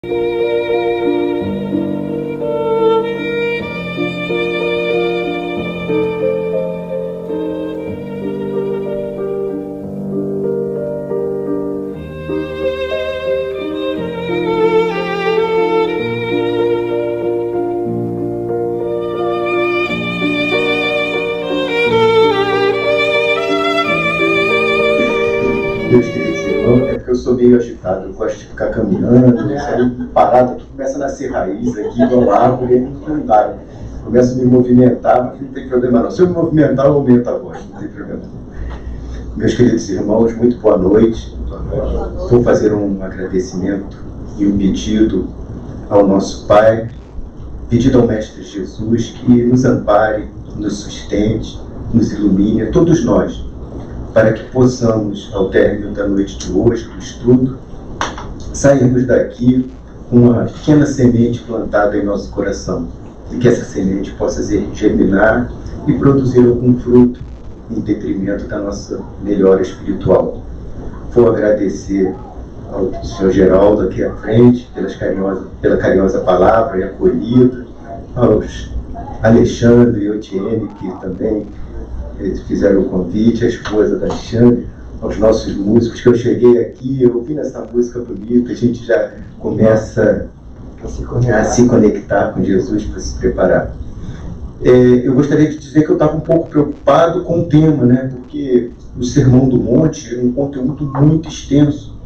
Meus queridos irmãos, é porque eu sou meio agitado, eu gosto de ficar caminhando, sair parado, aqui começa a nascer raiz aqui, igual árvore, não dá. Começo a me movimentar, mas não tem problema não. Se eu me movimentar, eu aumento a voz, não tem problema não. Meus queridos irmãos, muito boa noite. Vou fazer um agradecimento e um pedido ao nosso Pai, pedido ao Mestre Jesus que nos ampare, nos sustente, nos ilumine, a todos nós, para que possamos, ao término da noite de hoje, do estudo, sairmos daqui com uma pequena semente plantada em nosso coração, e que essa semente possa germinar e produzir algum fruto em detrimento da nossa melhora espiritual. Vou agradecer ao Sr. Geraldo aqui à frente, pela carinhosa palavra e acolhida, aos Alexandre e Otiene, que também fizeram o convite, a esposa da Alexandre, aos nossos músicos, que eu cheguei aqui, eu ouvi essa música bonita, a gente já começa a se conectar com Jesus para se preparar. Eu gostaria de dizer que eu estava um pouco preocupado com o tema, né? Porque o Sermão do Monte é um conteúdo muito extenso.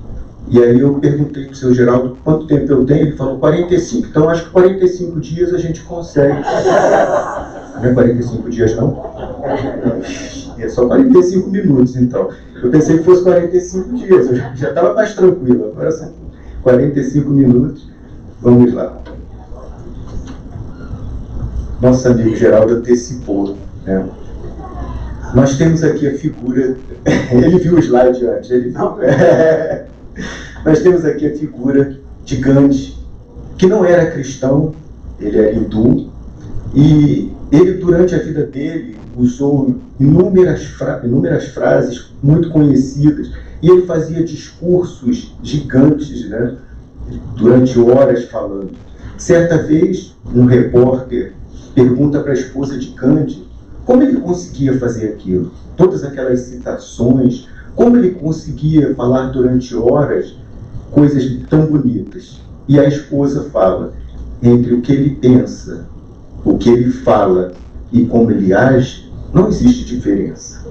E aí eu perguntei para o seu Geraldo quanto tempo eu tenho, ele falou 45. Então acho que 45 dias a gente consegue. Não é 45 dias não? É só 45 minutos então. Eu pensei que fosse 45 dias, eu já estava mais tranquilo. Agora são 45 minutos. Vamos lá. Nosso amigo Geraldo antecipou, né? Nós temos aqui a figura, ele viu o slide antes, ele viu? Nós temos aqui a figura de Gandhi, que não era cristão, ele era hindu, e ele, durante a vida dele, usou inúmeras frases muito conhecidas, e ele fazia discursos gigantes, né? Durante horas falando. Certa vez, um repórter pergunta para a esposa de Gandhi como ele conseguia fazer aquilo, todas aquelas citações, como ele conseguia falar durante horas coisas tão bonitas. E a esposa fala, entre o que ele pensa, o que ele fala e como ele age, não existe diferença.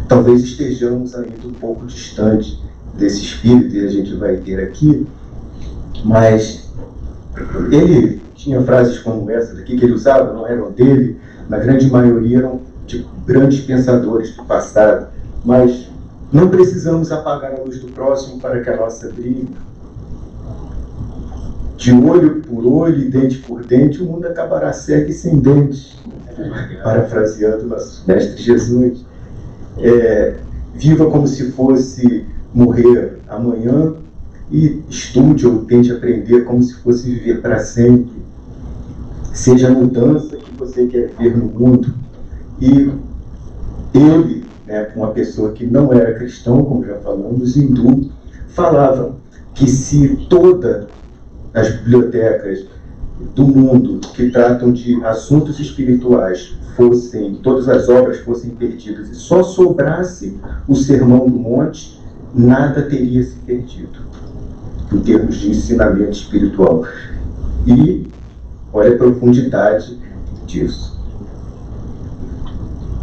Talvez estejamos ainda um pouco distante desse espírito, e a gente vai ter aqui, mas ele tinha frases como essa daqui que ele usava, não eram dele, na grande maioria eram de grandes pensadores do passado, mas não precisamos apagar a luz do próximo para que a nossa brilhe. De olho por olho e dente por dente, o mundo acabará cego e sem dentes. Parafraseando nosso Mestre Jesus. Viva como se fosse morrer amanhã e estude ou tente aprender como se fosse viver para sempre. Seja a mudança que você quer ver no mundo. E ele, né, uma pessoa que não era cristão, como já falamos, hindu, falava que se todas as bibliotecas do mundo que tratam de assuntos espirituais todas as obras fossem perdidas e só sobrasse o Sermão do Monte, nada teria se perdido em termos de ensinamento espiritual. E olha a profundidade disso.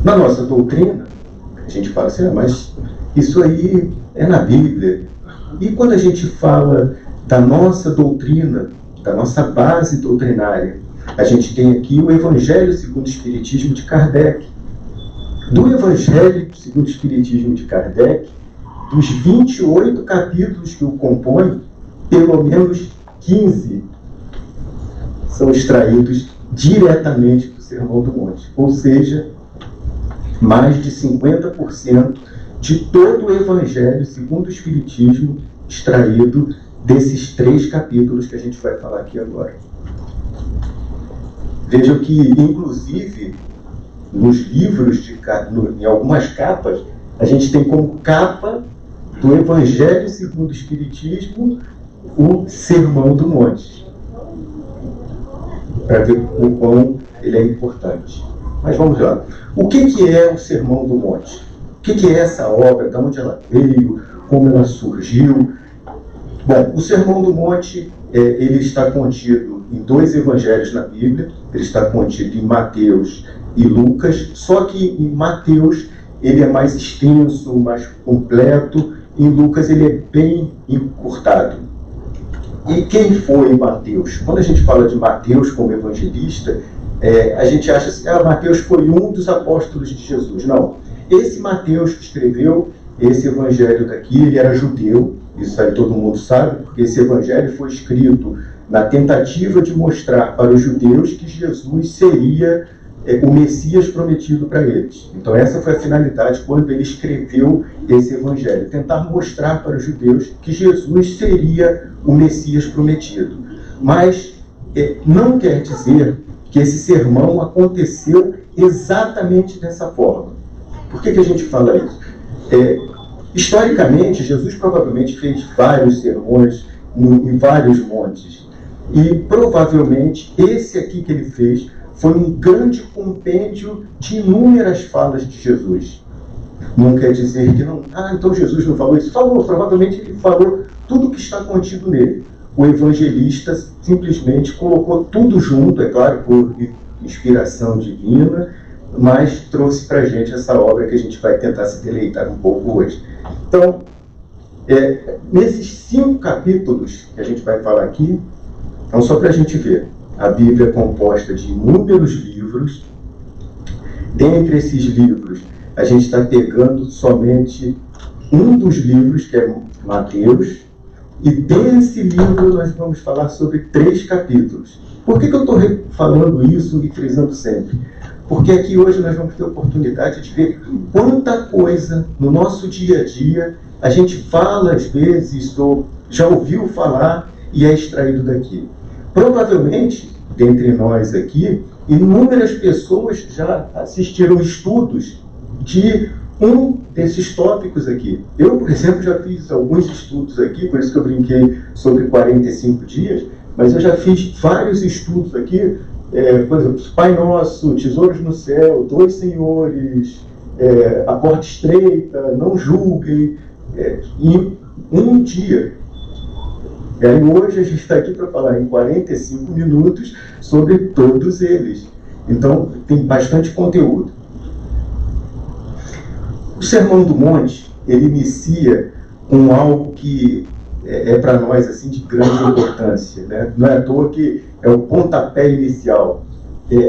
Na nossa doutrina, a gente fala assim, mas isso aí é na Bíblia. E quando a gente fala da nossa doutrina, da nossa base doutrinária, a gente tem aqui o Evangelho segundo o Espiritismo de Kardec. Do Evangelho segundo o Espiritismo de Kardec, dos 28 capítulos que o compõem, pelo menos 15 são extraídos diretamente do Sermão do Monte. Ou seja, mais de 50% de todo o Evangelho segundo o Espiritismo extraído desses 3 capítulos que a gente vai falar aqui agora. Vejam que, inclusive, nos livros, em algumas capas, a gente tem como capa do Evangelho segundo o Espiritismo o Sermão do Monte, para ver o quão ele é importante. Mas vamos lá. O que é o Sermão do Monte? O que é essa obra? De onde ela veio? Como ela surgiu? Bom, o Sermão do Monte, ele está contido em 2 evangelhos na Bíblia. Ele está contido em Mateus e Lucas, só que em Mateus ele é mais extenso, mais completo. Em Lucas ele é bem encurtado. E quem foi Mateus? Quando a gente fala de Mateus como evangelista, a gente acha assim, Mateus foi um dos apóstolos de Jesus. Não. Esse Mateus que escreveu esse evangelho daqui, ele era judeu, isso aí todo mundo sabe, porque esse evangelho foi escrito na tentativa de mostrar para os judeus que Jesus seria o Messias prometido para eles. Então essa foi a finalidade quando ele escreveu esse evangelho, tentar mostrar para os judeus que Jesus seria o Messias prometido. Mas não quer dizer que esse sermão aconteceu exatamente dessa forma. Por que a gente fala isso? Historicamente, Jesus provavelmente fez vários sermões em vários montes. E provavelmente esse aqui que ele fez foi um grande compêndio de inúmeras falas de Jesus. Não quer dizer que não... então Jesus não falou isso? Falou, provavelmente ele falou tudo que está contido nele. O evangelista simplesmente colocou tudo junto, é claro, por inspiração divina, mas trouxe para a gente essa obra que a gente vai tentar se deleitar um pouco hoje. Então, nesses 5 capítulos que a gente vai falar aqui, então só para a gente ver, a Bíblia é composta de inúmeros livros. Dentre esses livros, a gente está pegando somente um dos livros, que é Mateus, e desse livro nós vamos falar sobre 3 capítulos. Por que eu estou falando isso e frisando sempre? Porque aqui hoje nós vamos ter a oportunidade de ver quanta coisa no nosso dia a dia a gente fala às vezes, ou já ouviu falar e é extraído daqui. Provavelmente, dentre nós aqui, inúmeras pessoas já assistiram estudos de um desses tópicos aqui. Eu, por exemplo, já fiz alguns estudos aqui, por isso que eu brinquei sobre 45 dias, mas eu já fiz vários estudos aqui, por exemplo, Pai Nosso, Tesouros no Céu, Dois Senhores, A Porta Estreita, Não Julguem, em um dia. E aí hoje a gente está aqui para falar em 45 minutos sobre todos eles. Então tem bastante conteúdo. O Sermão do Monte, ele inicia com algo que é para nós assim, de grande importância, né? Não é à toa que é o pontapé inicial,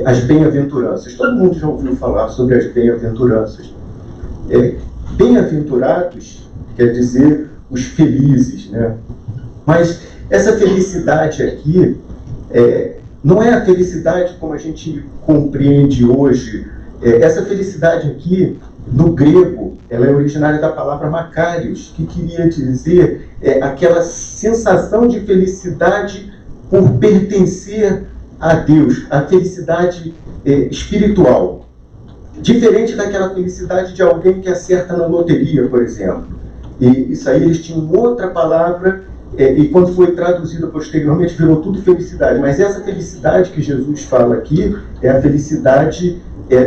as bem-aventuranças. Todo mundo já ouviu falar sobre as bem-aventuranças. Bem-aventurados quer dizer os felizes, né? Mas essa felicidade aqui não é a felicidade como a gente compreende hoje. Essa felicidade aqui, no grego, ela é originária da palavra makarios, que queria dizer aquela sensação de felicidade por pertencer a Deus, a felicidade espiritual. Diferente daquela felicidade de alguém que acerta na loteria, por exemplo. E isso aí eles tinham outra palavra, e quando foi traduzida posteriormente virou tudo felicidade. Mas essa felicidade que Jesus fala aqui é a felicidade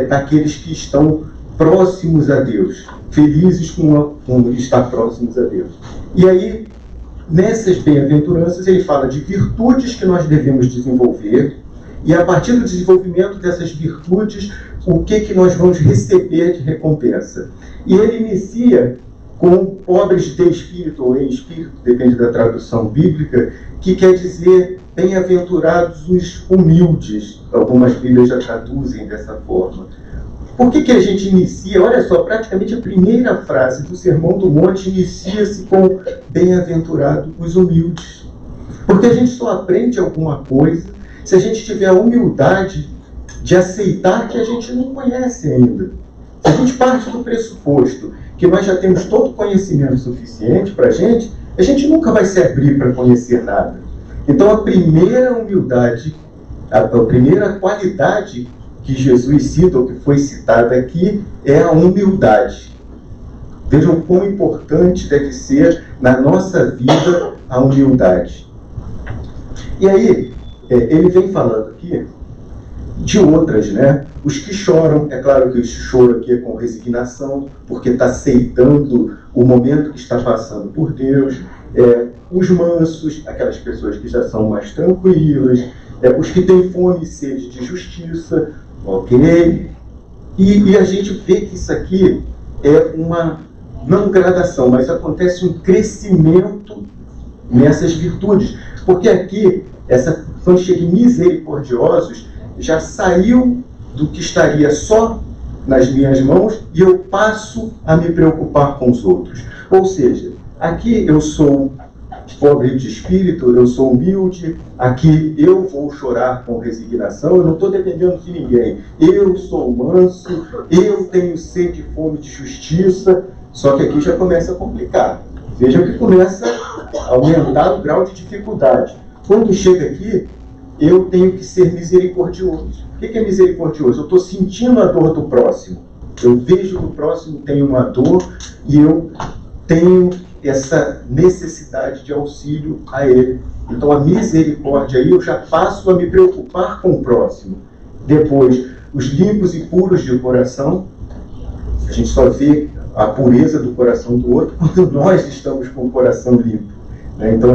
daqueles que estão próximos a Deus, felizes com estar próximos a Deus. E aí, nessas bem-aventuranças, ele fala de virtudes que nós devemos desenvolver, e a partir do desenvolvimento dessas virtudes, o que nós vamos receber de recompensa. E ele inicia com pobres de espírito ou em espírito, depende da tradução bíblica, que quer dizer bem-aventurados os humildes. Algumas Bíblias já traduzem dessa forma. Por que a gente inicia? Olha só, praticamente a primeira frase do Sermão do Monte inicia-se com bem-aventurado os humildes. Porque a gente só aprende alguma coisa se a gente tiver a humildade de aceitar que a gente não conhece ainda. Se a gente parte do pressuposto que nós já temos todo o conhecimento suficiente para a gente nunca vai se abrir para conhecer nada. Então a primeira humildade, a primeira qualidade que Jesus cita, ou que foi citada aqui, é a humildade. Vejam quão importante deve ser na nossa vida a humildade. E aí, ele vem falando aqui de outras, né? Os que choram, é claro que esse choro aqui é com resignação, porque está aceitando o momento que está passando por Deus. Os mansos, aquelas pessoas que já são mais tranquilas, os que têm fome e sede de justiça, ok? E a gente vê que isso aqui é uma, não gradação, mas acontece um crescimento nessas virtudes. Porque aqui, quando chega em misericordiosos, já saiu do que estaria só nas minhas mãos e eu passo a me preocupar com os outros. Ou seja, aqui eu sou pobre de espírito, eu sou humilde, aqui eu vou chorar com resignação, eu não estou dependendo de ninguém. Eu sou manso, eu tenho sede e fome de justiça, só que aqui já começa a complicar. Veja que começa a aumentar o grau de dificuldade. Quando chega aqui, eu tenho que ser misericordioso. O que é misericordioso? Eu estou sentindo a dor do próximo. Eu vejo que o próximo tem uma dor e eu tenho essa necessidade de auxílio a ele. Então a misericórdia aí eu já passo a me preocupar com o próximo. Depois, os limpos e puros de coração. A gente só vê a pureza do coração do outro quando nós estamos com o coração limpo, né? Então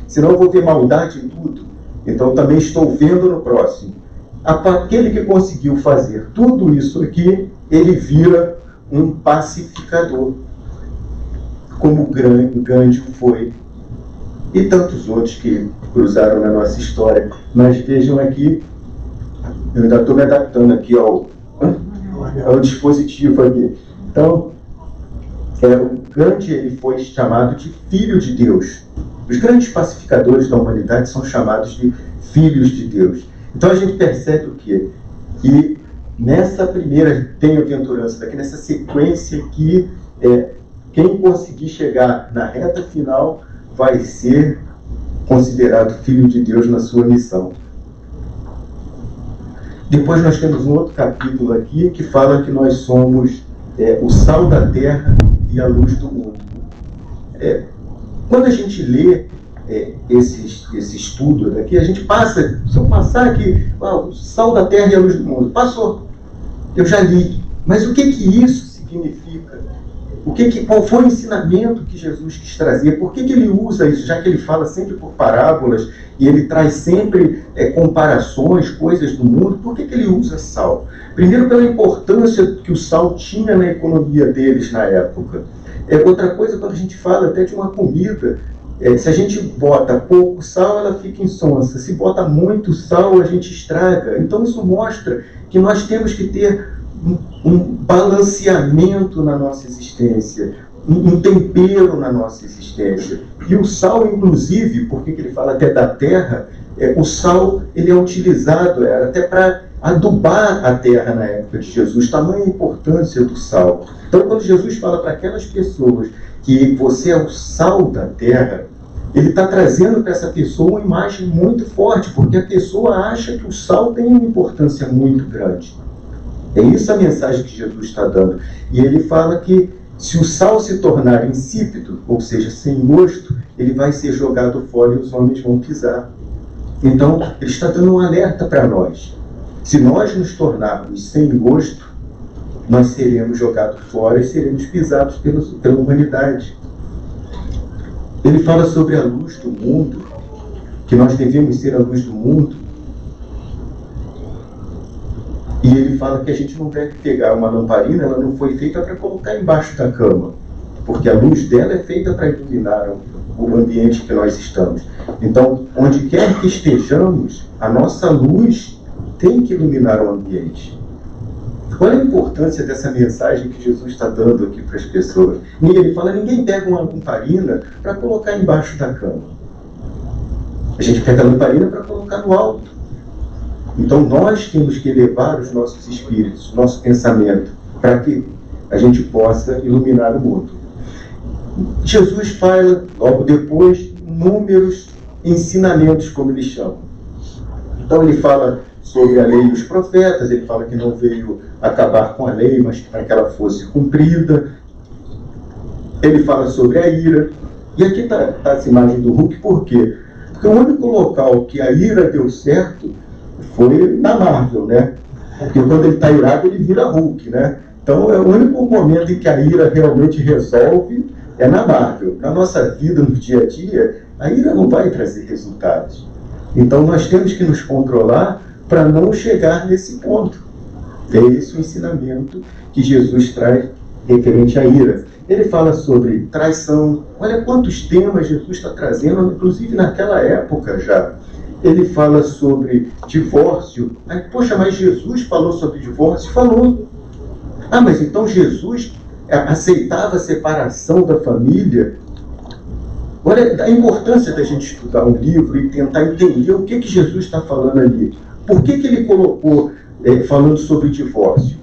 senão eu vou ver maldade em tudo. Então também estou vendo no próximo. Aquele que conseguiu fazer tudo isso aqui, ele vira um pacificador, como Gandhi foi, e tantos outros que cruzaram na nossa história. Mas vejam aqui, eu ainda estou me adaptando aqui ao dispositivo aqui. Então, o Gandhi ele foi chamado de filho de Deus. Os grandes pacificadores da humanidade são chamados de filhos de Deus. Então a gente percebe o quê? Que nessa primeira bem-aventurança, daqui nessa sequência aqui, quem conseguir chegar na reta final vai ser considerado filho de Deus na sua missão. Depois nós temos um outro capítulo aqui que fala que nós somos o sal da terra e a luz do mundo. Quando a gente lê esse estudo daqui, a gente passa, se eu passar aqui, o sal da terra e a luz do mundo, passou, eu já li, mas o que isso significa? Qual foi o ensinamento que Jesus quis trazer? Por que ele usa isso? Já que ele fala sempre por parábolas e ele traz sempre comparações, coisas do mundo, por que ele usa sal? Primeiro, pela importância que o sal tinha na economia deles na época. Outra coisa, quando a gente fala até de uma comida, se a gente bota pouco sal, ela fica insonsa. Se bota muito sal, a gente estraga. Então isso mostra que nós temos que ter um balanceamento na nossa existência, um tempero na nossa existência. E o sal, inclusive, porque ele fala até da terra, o sal ele é utilizado até para adubar a terra na época de Jesus, tamanha importância do sal. Então, quando Jesus fala para aquelas pessoas que você é o sal da terra, ele está trazendo para essa pessoa uma imagem muito forte, porque a pessoa acha que o sal tem uma importância muito grande. É isso a mensagem que Jesus está dando. E ele fala que se o sal se tornar insípido, ou seja, sem gosto, ele vai ser jogado fora e os homens vão pisar. Então, ele está dando um alerta para nós. Se nós nos sem gosto, nós seremos jogados fora e seremos pisados pela humanidade. Ele fala sobre a luz do mundo, que nós devemos ser a luz do mundo. E ele fala que a gente não deve pegar uma lamparina, ela não foi feita para colocar embaixo da cama, porque a luz dela é feita para iluminar o ambiente que nós estamos. Então, onde quer que estejamos, a nossa luz tem que iluminar o ambiente. Olha a importância dessa mensagem que Jesus está dando aqui para as pessoas. E ele fala, ninguém pega uma lamparina para colocar embaixo da cama. A gente pega a lamparina para colocar no alto. Então nós temos que elevar os nossos espíritos, nosso pensamento, para que a gente possa iluminar o mundo. Jesus fala, logo depois, inúmeros ensinamentos, como ele chama. Então ele fala sobre a lei e os profetas, ele fala que não veio acabar com a lei, mas para que ela fosse cumprida. Ele fala sobre a ira. E aqui está essa imagem do Hulk, por quê? Porque o único local que a ira deu certo foi na Marvel, né? Porque quando ele está irado, ele vira Hulk, né? Então, é o único momento em que a ira realmente resolve é na Marvel. Na nossa vida, no dia a dia, a ira não vai trazer resultados. Então, nós temos que nos controlar para não chegar nesse ponto. É esse o ensinamento que Jesus traz referente à ira. Ele fala sobre traição. Olha quantos temas Jesus está trazendo, inclusive naquela época já. Ele fala sobre divórcio. Aí, poxa, mas Jesus falou sobre divórcio? Falou. Ah, mas então Jesus aceitava a separação da família? Olha a importância da gente estudar um livro e tentar entender o que Jesus está falando ali. Por que ele colocou falando sobre divórcio?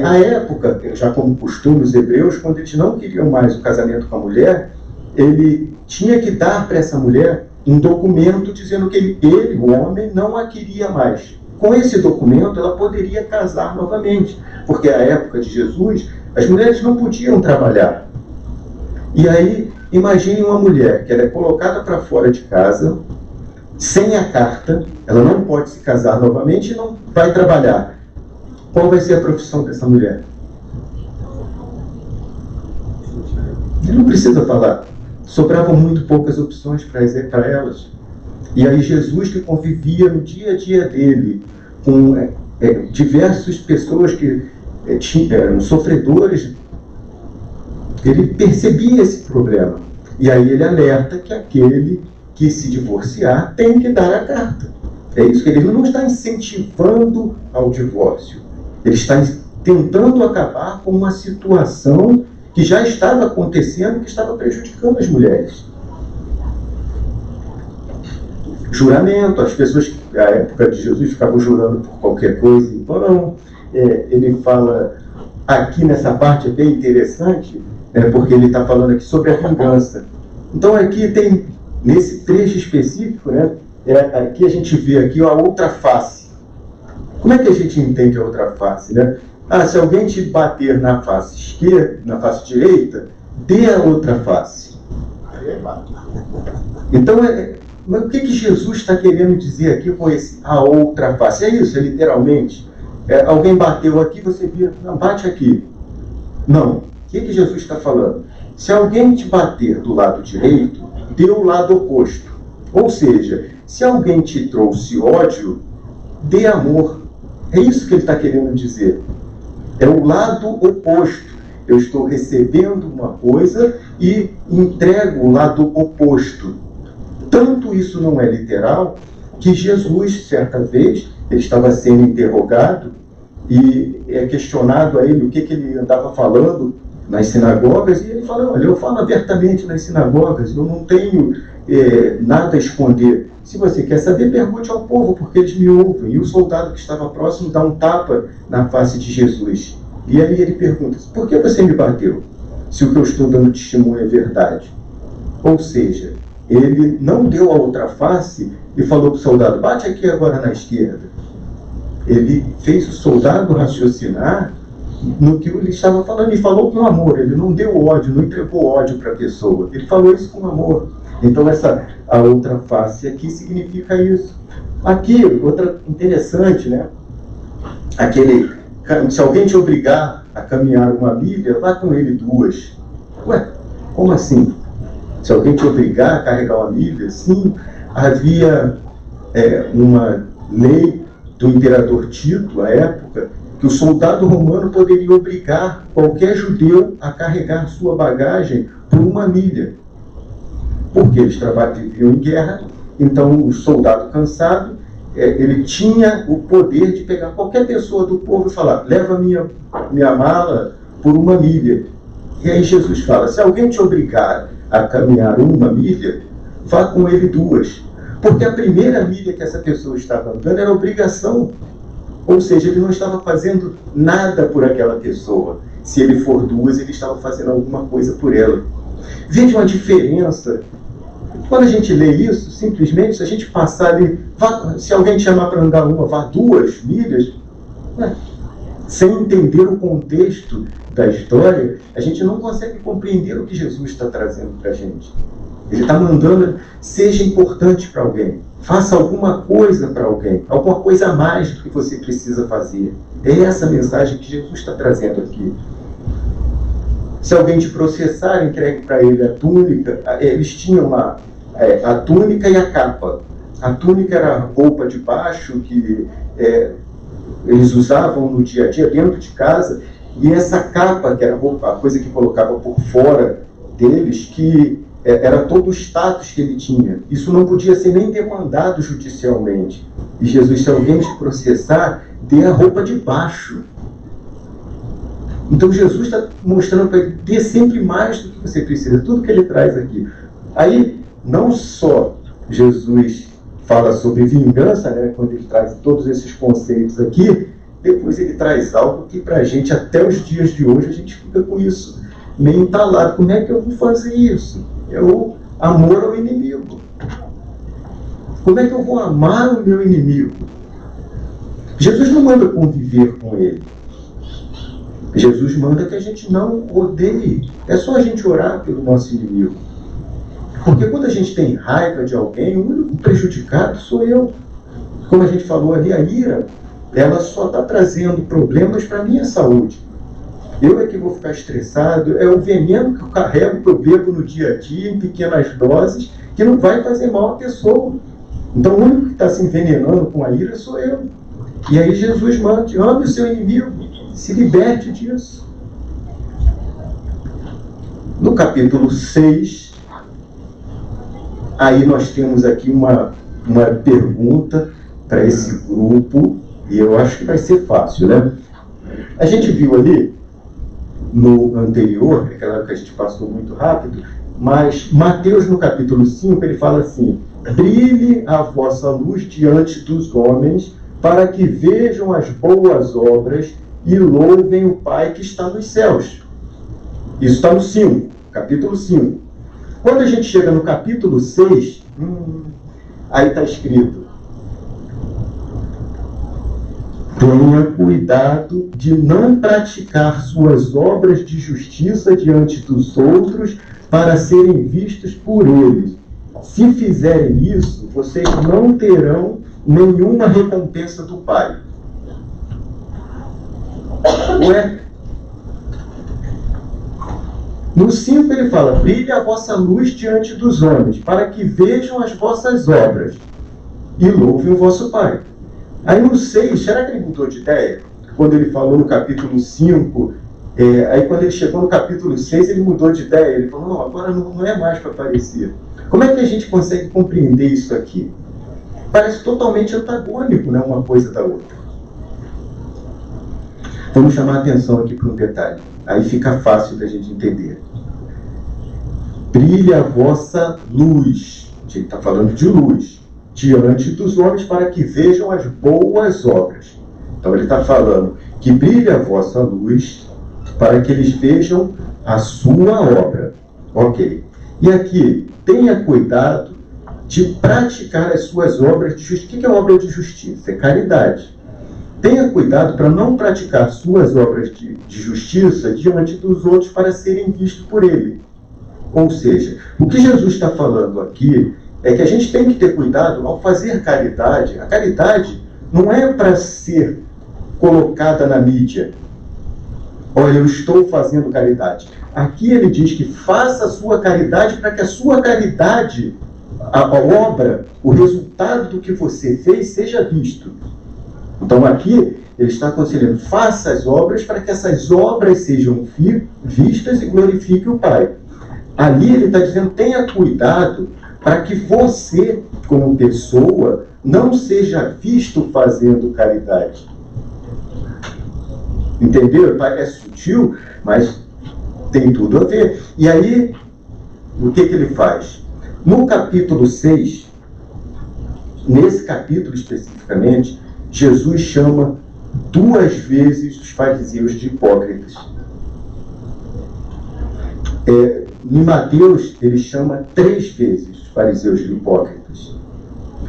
A época, já como costume, os hebreus, quando eles não queriam mais o casamento com a mulher, ele tinha que dar para essa mulher um documento dizendo que ele, o homem, não a queria mais. Com esse documento, ela poderia casar novamente, porque à época de Jesus, as mulheres não podiam trabalhar. E aí, imagine uma mulher que ela é colocada para fora de casa, sem a carta, ela não pode se casar novamente e não vai trabalhar. Qual vai ser a profissão dessa mulher? Ele não precisa falar. Sobravam muito poucas opções para elas. E aí Jesus, que convivia no dia a dia dele com diversas pessoas que eram sofredores, ele percebia esse problema. E aí ele alerta que aquele que se divorciar tem que dar a carta. É isso que ele não está incentivando ao divórcio. Ele está tentando acabar com uma situação que já estava acontecendo, que estava prejudicando as mulheres. Juramento, as pessoas que na época de Jesus ficavam jurando por qualquer coisa em vão. Ele fala aqui nessa parte é bem interessante, porque ele está falando aqui sobre a vingança. Então aqui tem, nesse trecho específico, aqui a gente vê aqui a outra face. Como é que a gente entende a outra face, né? Se alguém te bater na face esquerda, na face direita, dê a outra face. Então, mas o que Jesus está querendo dizer aqui com a outra face? É isso, literalmente. Alguém bateu aqui, você vira, não, bate aqui. Não. O que Jesus está falando? Se alguém te bater do lado direito, dê o lado oposto. Ou seja, se alguém te trouxe ódio, dê amor. É isso que ele está querendo dizer. É o lado oposto. Eu estou recebendo uma coisa e entrego o lado oposto. Tanto isso não é literal, que Jesus, certa vez, ele estava sendo interrogado e é questionado a ele o que ele andava falando nas sinagogas, e ele fala, olha, eu falo abertamente nas sinagogas, eu não tenho nada a esconder. Se você quer saber, pergunte ao povo, porque eles me ouvem. E o soldado que estava próximo dá um tapa na face de Jesus. E aí ele pergunta, por que você me bateu? Se o que eu estou dando testemunho é verdade. Ou seja, ele não deu a outra face e falou para o soldado, bate aqui agora na esquerda. Ele fez o soldado raciocinar no que ele estava falando, e falou com amor. Ele não deu ódio, não entregou ódio para a pessoa. Ele falou isso com amor. Então a outra face aqui significa isso. Aqui, outra interessante, né? Se alguém te obrigar a caminhar uma milha, vá com ele 2. Ué, como assim? Se alguém te obrigar a carregar uma milha, sim, havia uma lei do imperador Tito, à época, que o soldado romano poderia obrigar qualquer judeu a carregar sua bagagem por 1 milha. Porque eles viviam em guerra, então o soldado cansado, ele tinha o poder de pegar qualquer pessoa do povo e falar, leva minha mala por 1 milha. E aí Jesus fala, se alguém te obrigar a caminhar 1 milha, vá com ele 2. Porque a primeira milha que essa pessoa estava andando era obrigação. Ou seja, ele não estava fazendo nada por aquela pessoa. Se ele for 2, ele estava fazendo alguma coisa por ela. Veja uma diferença. Quando a gente lê isso, simplesmente, se a gente passar ali, se alguém te chamar para andar vá 2 milhas, sem entender o contexto da história, a gente não consegue compreender o que Jesus está trazendo para a gente. Ele está mandando, seja importante para alguém. Faça alguma coisa para alguém. Alguma coisa a mais do que você precisa fazer. É essa mensagem que Jesus está trazendo aqui. Se alguém te processar, entregue para ele a túnica. Eles tinham a túnica e a capa. A túnica era a roupa de baixo que eles usavam no dia a dia, dentro de casa. E essa capa, que era a coisa que colocava por fora deles, que era todo o status que ele tinha. Isso não podia ser nem demandado judicialmente. E Jesus, se alguém te processar, dê a roupa de baixo. Então Jesus está mostrando para ele, dê sempre mais do que você precisa, tudo que ele traz aqui. Aí, não só Jesus fala sobre vingança, né, quando ele traz todos esses conceitos aqui, depois ele traz algo que para a gente, até os dias de hoje, a gente fica com isso meio entalado. Como é que eu vou fazer isso? É o amor ao inimigo. Como é que eu vou amar o meu inimigo? Jesus não manda conviver com ele. Jesus manda que a gente não odeie. É só a gente orar pelo nosso inimigo. Porque quando a gente tem raiva de alguém, o único prejudicado sou eu. Como a gente falou ali, a ira, ela só está trazendo problemas para a minha saúde. Eu é que vou ficar estressado, é o veneno que eu carrego, que eu bebo no dia a dia, em pequenas doses, que não vai fazer mal à pessoa. Então o único que está se envenenando com a ira sou eu. E aí Jesus manda, ame o seu inimigo, se liberte disso. No capítulo 6, aí nós temos aqui uma pergunta para esse grupo, e eu acho que vai ser fácil, né? A gente viu ali, no anterior, aquela época que a gente passou muito rápido, mas Mateus, no capítulo 5, ele fala assim: brilhe a vossa luz diante dos homens, para que vejam as boas obras e louvem o Pai que está nos céus. Isso está no 5, capítulo 5. Quando a gente chega no capítulo 6, aí está escrito: tenha cuidado de não praticar suas obras de justiça diante dos outros para serem vistos por eles. Se fizerem isso, vocês não terão nenhuma recompensa do Pai. Ué? No 5 ele fala: brilhe a vossa luz diante dos homens, para que vejam as vossas obras e louvem o vosso Pai. Aí no 6, será que ele mudou de ideia? Quando ele falou no capítulo 5, aí quando ele chegou no capítulo 6, ele mudou de ideia. Ele falou: não, agora não é mais para aparecer. Como é que a gente consegue compreender isso aqui? Parece totalmente antagônico, né, uma coisa da outra. Vamos chamar a atenção aqui para um detalhe. Aí fica fácil da gente entender. Brilhe a vossa luz. A gente está falando de luz. Diante dos homens, para que vejam as boas obras. Então ele está falando que brilhe a vossa luz, para que eles vejam a sua obra. Ok. E aqui, tenha cuidado de praticar as suas obras de justiça. O que é obra de justiça? É caridade. Tenha cuidado para não praticar suas obras de justiça diante dos outros para serem vistos por ele. Ou seja, o que Jesus está falando aqui é que a gente tem que ter cuidado ao fazer caridade. A caridade não é para ser colocada na mídia. Olha, eu estou fazendo caridade. Aqui ele diz que faça a sua caridade para que a sua caridade, a obra, o resultado do que você fez seja visto. Então aqui ele está aconselhando: faça as obras para que essas obras sejam vistas e glorifiquem o Pai. Ali ele está dizendo: tenha cuidado para que você, como pessoa, não seja visto fazendo caridade. Entendeu? É sutil, mas tem tudo a ver. E aí, o que ele faz? No capítulo 6, nesse capítulo especificamente, Jesus chama 2 vezes os fariseus de hipócritas. Em Mateus, ele chama 3 vezes os fariseus de hipócritas.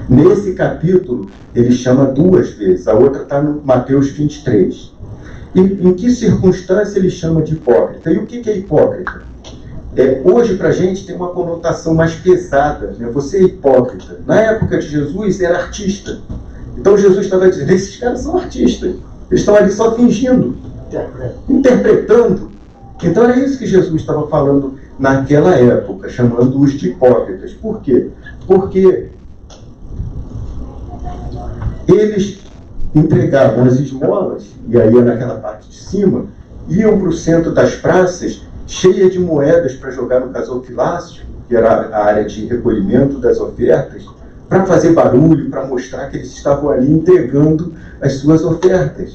Nesse capítulo, ele chama 2 vezes. A outra está no Mateus 23. Em que circunstância ele chama de hipócrita? E o que é hipócrita? hoje para a gente tem uma conotação mais pesada, né? Você é hipócrita. Na época de Jesus era artista. Então Jesus estava dizendo, esses caras são artistas. Eles estão ali só fingindo, interpretando. Então era isso que Jesus estava falando naquela época, chamando-os de hipócritas. Por quê? Porque eles entregavam as esmolas, e aí naquela parte de cima, iam para o centro das praças, cheia de moedas para jogar no gasofilácio, que era a área de recolhimento das ofertas, para fazer barulho, para mostrar que eles estavam ali entregando as suas ofertas.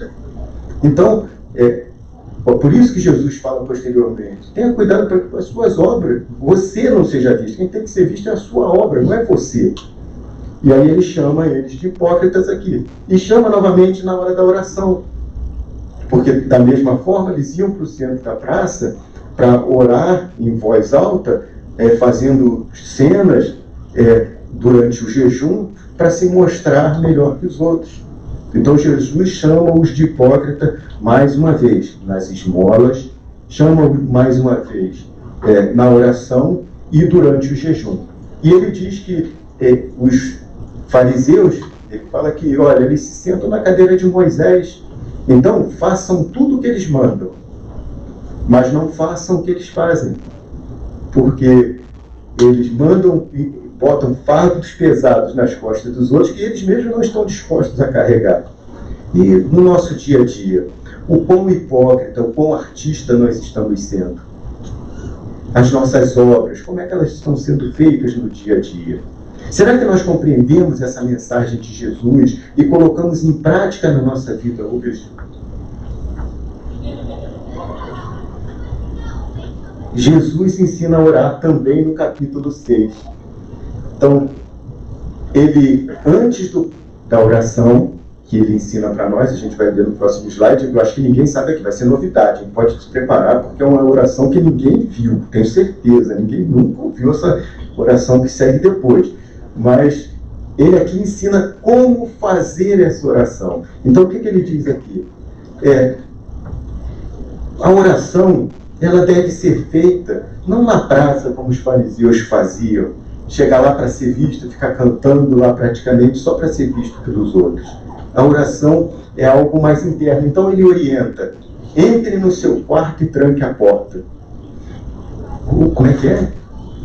Então, por isso que Jesus fala posteriormente, tenha cuidado para que as suas obras, você não seja visto. Quem tem que ser visto é a sua obra, não é você. E aí ele chama eles de hipócritas aqui. E chama novamente na hora da oração. Porque da mesma forma eles iam para o centro da praça para orar em voz alta, fazendo cenas durante o jejum, para se mostrar melhor que os outros. Então Jesus chama-os de hipócrita mais uma vez nas esmolas, chama mais uma vez na oração e durante o jejum. E ele diz que os fariseus, ele fala que, olha, eles se sentam na cadeira de Moisés, então façam tudo o que eles mandam, mas não façam o que eles fazem, porque eles mandam e botam fardos pesados nas costas dos outros que eles mesmos não estão dispostos a carregar. E no nosso dia a dia, o quão hipócrita, o quão artista nós estamos sendo? As nossas obras, como é que elas estão sendo feitas no dia a dia? Será que nós compreendemos essa mensagem de Jesus e colocamos em prática na nossa vida hoje? Jesus ensina a orar também no capítulo 6. Então, ele, antes da oração, que ele ensina para nós, a gente vai ver no próximo slide, eu acho que ninguém sabe aqui, vai ser novidade, a gente pode se preparar, porque é uma oração que ninguém viu, tenho certeza, ninguém nunca ouviu essa oração que segue depois. Mas ele aqui ensina como fazer essa oração. Então, o que ele diz aqui? A oração, ela deve ser feita não na praça, como os fariseus faziam, chegar lá para ser visto, ficar cantando lá praticamente só para ser visto pelos outros. A oração é algo mais interno. Então ele orienta, entre no seu quarto e tranque a porta. Como é que é?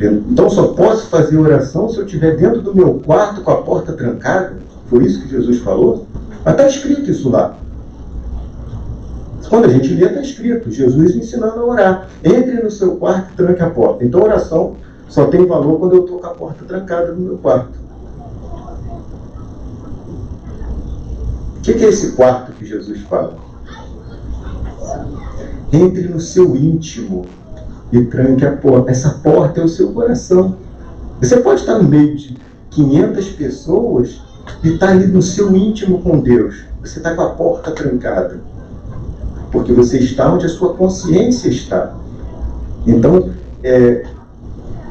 Então só posso fazer oração se eu estiver dentro do meu quarto com a porta trancada? Foi isso que Jesus falou? Mas está escrito isso lá. Quando a gente lê, está escrito, Jesus ensinando a orar. Entre no seu quarto e tranque a porta. Então a oração só tem valor quando eu estou com a porta trancada no meu quarto. O que é esse quarto que Jesus fala? Entre no seu íntimo e tranque a porta. Essa porta é o seu coração. Você pode estar no meio de 500 pessoas e estar ali no seu íntimo com Deus. Você está com a porta trancada. Porque você está onde a sua consciência está. Então,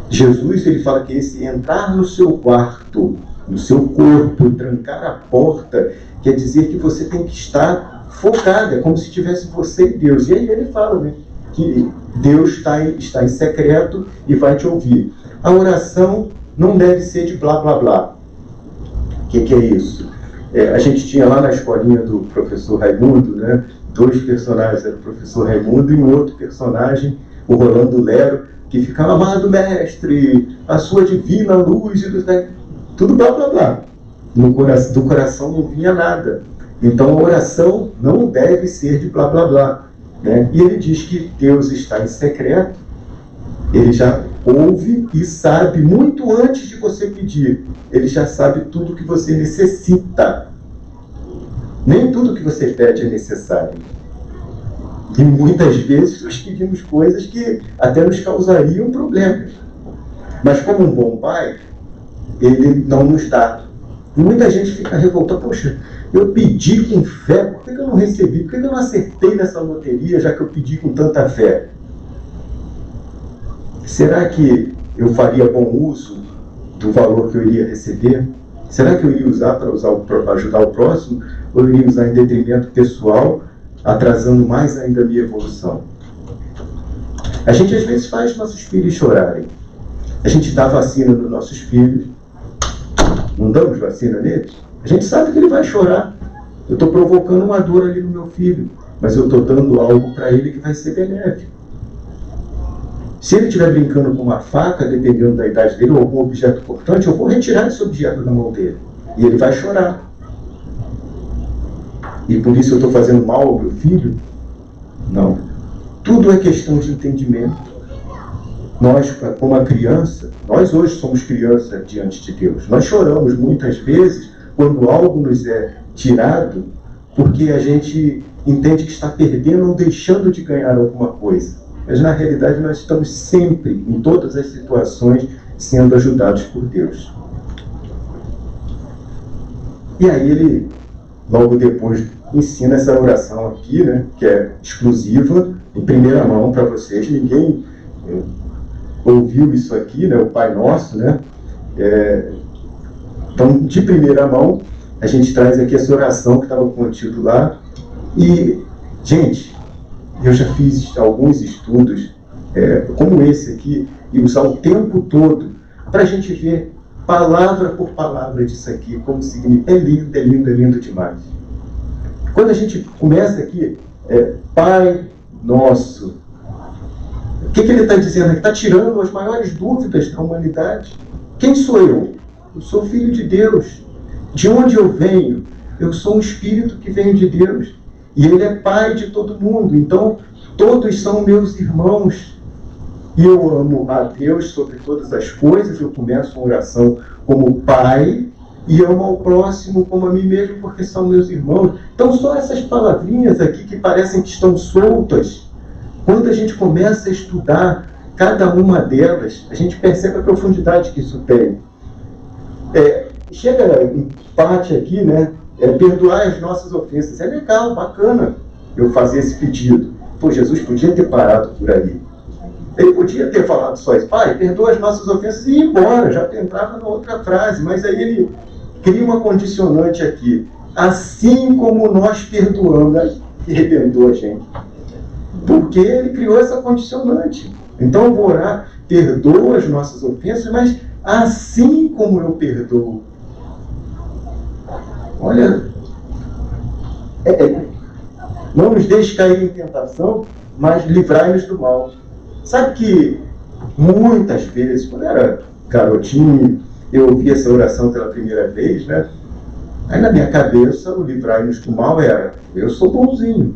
Jesus ele fala que esse entrar no seu quarto, no seu corpo, e trancar a porta, quer dizer que você tem que estar focado, é como se tivesse você e Deus. E aí ele fala, né, que Deus está em secreto e vai te ouvir. A oração não deve ser de blá blá blá. O que é isso? A gente tinha lá na escolinha do professor Raimundo, né, 2 personagens, era o professor Raimundo e um outro personagem, o Rolando Lero, que ficava, amado mestre, a sua divina luz, tudo blá blá blá. Do coração não vinha nada. Então a oração não deve ser de blá blá blá, né? E ele diz que Deus está em secreto, ele já ouve e sabe muito antes de você pedir. Ele já sabe tudo que você necessita. Nem tudo que você pede é necessário. E muitas vezes nós pedimos coisas que até nos causariam problemas. Mas como um bom pai, ele não nos dá. E muita gente fica revoltada, poxa, eu pedi com fé, por que eu não recebi? Por que eu não acertei nessa loteria, já que eu pedi com tanta fé? Será que eu faria bom uso do valor que eu iria receber? Será que eu iria usar para ajudar o próximo? Ou eu iria usar em detrimento pessoal, atrasando mais ainda a minha evolução? A gente às vezes faz nossos filhos chorarem. A gente dá vacina nos nossos filhos. Não damos vacina neles? A gente sabe que ele vai chorar. Eu estou provocando uma dor ali no meu filho, mas eu estou dando algo para ele que vai ser benéfico. Se ele estiver brincando com uma faca, dependendo da idade dele, ou algum objeto cortante, eu vou retirar esse objeto da mão dele. E ele vai chorar. E por isso eu estou fazendo mal ao meu filho? Não. Tudo é questão de entendimento. Nós, como a criança, nós hoje somos crianças diante de Deus. Nós choramos muitas vezes quando algo nos é tirado, porque a gente entende que está perdendo ou deixando de ganhar alguma coisa. Mas na realidade nós estamos sempre, em todas as situações, sendo ajudados por Deus. E aí ele, logo depois, ensina essa oração aqui, né, que é exclusiva, em primeira mão para vocês. Ninguém ouviu isso aqui, né, o Pai Nosso, né? Então, de primeira mão, a gente traz aqui essa oração que estava contido lá. E, gente, eu já fiz alguns estudos como esse aqui, e usar o tempo todo para a gente ver palavra por palavra disso aqui, como significa. É lindo, é lindo, é lindo demais. Quando a gente começa aqui, Pai Nosso, o que ele está dizendo? Ele está tirando as maiores dúvidas da humanidade. Quem sou eu? Eu sou filho de Deus. De onde eu venho? Eu sou um espírito que vem de Deus. E Ele é Pai de todo mundo. Então, todos são meus irmãos. E eu amo a Deus sobre todas as coisas. Eu começo uma oração como Pai. E amo ao próximo como a mim mesmo, porque são meus irmãos. Então, só essas palavrinhas aqui que parecem que estão soltas, quando a gente começa a estudar cada uma delas, a gente percebe a profundidade que isso tem. Chega em parte aqui, né? Perdoar as nossas ofensas. É legal, bacana eu fazer esse pedido. Pô, Jesus podia ter parado por aí. Ele podia ter falado só isso. Pai, perdoa as nossas ofensas e ir embora. Já entrava na outra frase. Mas aí ele cria uma condicionante aqui. Assim como nós perdoamos. Aí que arrebentou a gente. Porque ele criou essa condicionante. Então eu vou orar, perdoa as nossas ofensas, mas assim como eu perdoo. Olha, não nos deixe cair em tentação, mas livrai-nos do mal. Sabe que muitas vezes, quando eu era garotinho, eu ouvi essa oração pela primeira vez, né? Aí na minha cabeça, o livrai-nos do mal era, eu sou bonzinho.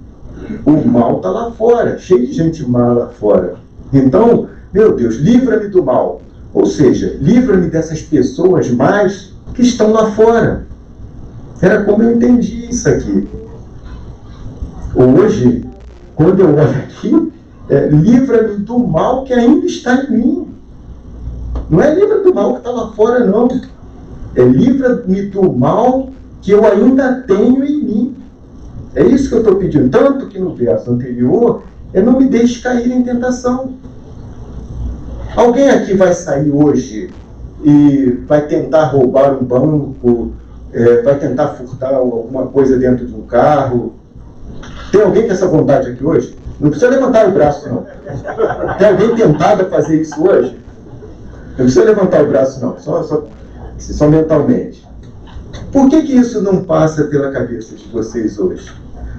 O mal está lá fora, cheio de gente má lá fora. Então, meu Deus, livra-me do mal. Ou seja, livra-me dessas pessoas más que estão lá fora. Era como eu entendi isso aqui. Hoje, quando eu olho aqui, livra-me do mal que ainda está em mim. Não é livra do mal que está lá fora, não. É livra-me do mal que eu ainda tenho em mim. É isso que eu estou pedindo. Tanto que no verso anterior, não me deixe cair em tentação. Alguém aqui vai sair hoje e vai tentar roubar um banco, vai tentar furtar alguma coisa dentro de um carro? Tem alguém com essa vontade aqui hoje? Não precisa levantar o braço, não. Tem alguém tentado fazer isso hoje? Não precisa levantar o braço, não. Só mentalmente. Por que isso não passa pela cabeça de vocês hoje?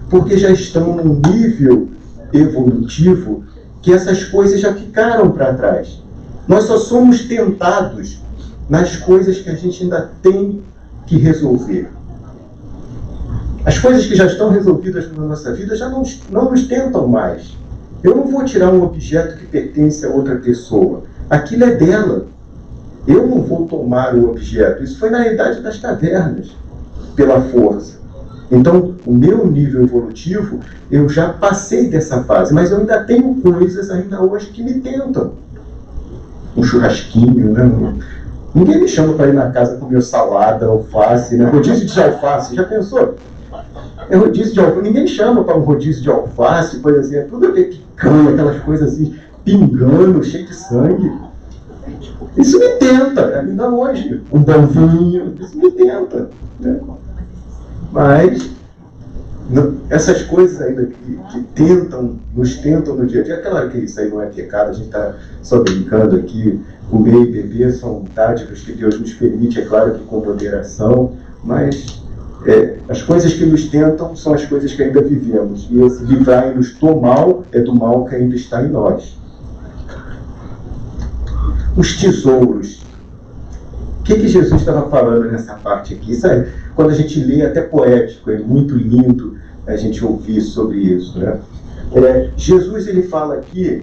Porque já estão num nível evolutivo que essas coisas já ficaram para trás. Nós só somos tentados nas coisas que a gente ainda tem que resolver. As coisas que já estão resolvidas na nossa vida já não nos tentam mais. Eu não vou tirar um objeto que pertence a outra pessoa. Aquilo é dela. Eu não vou tomar o objeto. Isso foi na idade das cavernas, pela força. Então, o meu nível evolutivo, eu já passei dessa fase, mas eu ainda tenho coisas ainda hoje que me tentam. Um churrasquinho, né? Ninguém me chama para ir na casa comer salada, alface, né? Rodízio de alface, já pensou? Rodízio de alface, ninguém chama para um rodízio de alface, por exemplo, tudo bem picanha, aquelas coisas assim, pingando, cheio de sangue. Isso me tenta, ainda hoje. Um bom vinho, isso me tenta, né? Mas essas coisas ainda que nos tentam no dia a dia, claro que isso aí não é pecado, a gente está só brincando aqui, comer e beber são dádivas que Deus nos permite, é claro que com moderação, mas as coisas que nos tentam são as coisas que ainda vivemos, e esse livrai-nos do mal é do mal que ainda está em nós. Os tesouros. O que Jesus estava falando nessa parte aqui? Isso aí, quando a gente lê, é até poético, é muito lindo a gente ouvir sobre isso, né? Jesus, ele fala aqui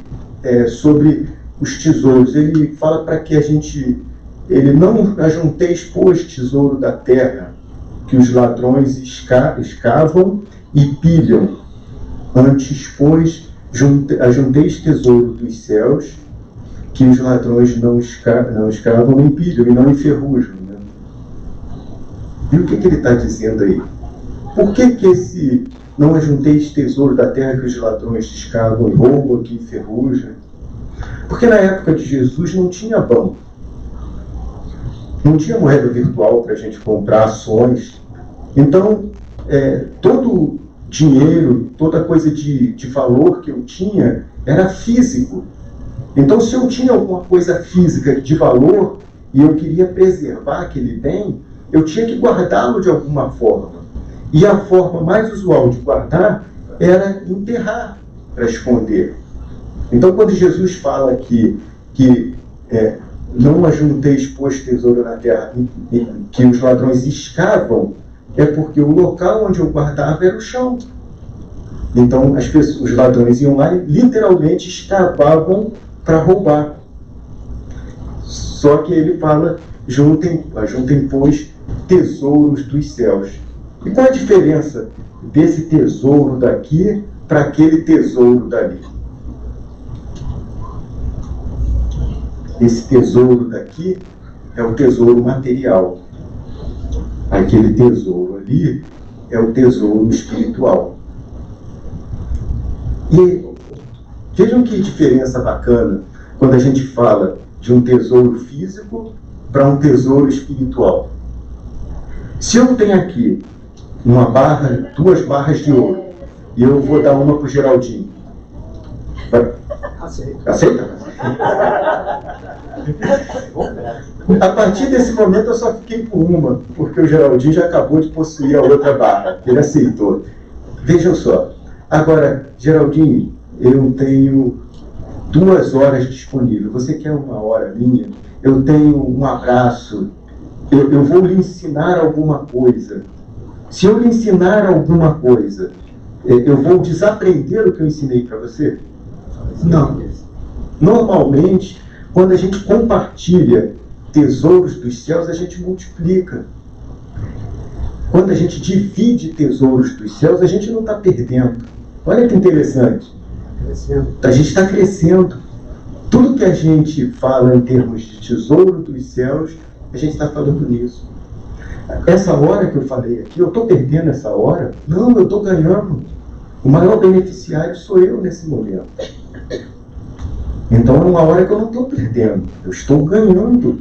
sobre os tesouros. Ele fala para que ele não ajunteis, pois, tesouro da terra, que os ladrões escavam e pilham. Antes, pois, ajunteis tesouro dos céus, que os ladrões não escavam nem pilham e não enferrujam. Né? E o que ele está dizendo aí? Por que esse não ajunteis tesouro da terra que os ladrões escavam e roubam, que enferrujam? Porque na época de Jesus não tinha banco. Não tinha moeda virtual para a gente comprar ações. Então, todo dinheiro, toda coisa de valor que eu tinha era físico. Então, se eu tinha alguma coisa física de valor e eu queria preservar aquele bem, eu tinha que guardá-lo de alguma forma. E a forma mais usual de guardar era enterrar, para esconder. Então, quando Jesus fala que não ajunteis, pois, tesouro na terra, que os ladrões escavam, é porque o local onde eu guardava era o chão. Então, os ladrões iam lá e literalmente escavavam para roubar. Só que ele fala, ajuntem, pois, tesouros dos céus. E qual a diferença desse tesouro daqui para aquele tesouro dali? Esse tesouro daqui é o tesouro material. Aquele tesouro ali é o tesouro espiritual. E vejam que diferença bacana quando a gente fala de um tesouro físico para um tesouro espiritual. Se eu tenho aqui duas barras de ouro, e eu vou dar uma para o Geraldinho. Aceita? A partir desse momento eu só fiquei com uma, porque o Geraldinho já acabou de possuir a outra barra. Ele aceitou. Vejam só. Agora, Geraldinho, eu tenho 2 horas disponíveis. Você quer 1 hora minha? Eu tenho um abraço. Eu vou lhe ensinar alguma coisa. Se eu lhe ensinar alguma coisa, eu vou desaprender o que eu ensinei para você? Não. Normalmente, quando a gente compartilha tesouros dos céus, a gente multiplica. Quando a gente divide tesouros dos céus, a gente não está perdendo. Olha que interessante. A gente está crescendo. Tudo que a gente fala em termos de tesouro dos céus, a gente está falando nisso. Essa hora que eu falei aqui, eu estou perdendo essa hora? Não, eu estou ganhando. O maior beneficiário sou eu nesse momento. Então é uma hora que eu não estou perdendo, eu estou ganhando.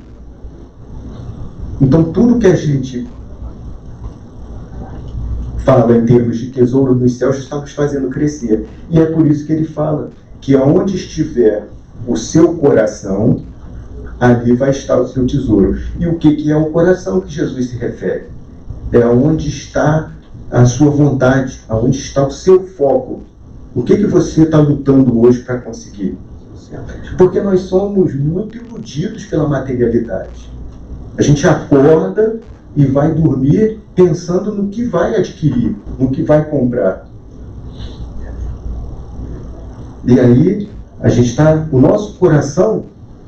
Então tudo que a gente fala em termos de tesouro dos céus está nos fazendo crescer. E é por isso que ele fala que aonde estiver o seu coração, ali vai estar o seu tesouro. E o que é o coração que Jesus se refere? É onde está a sua vontade, aonde está o seu foco. O que você está lutando hoje para conseguir? Porque nós somos muito iludidos pela materialidade. A gente acorda e vai dormir pensando no que vai adquirir, no que vai comprar. E aí, o nosso coração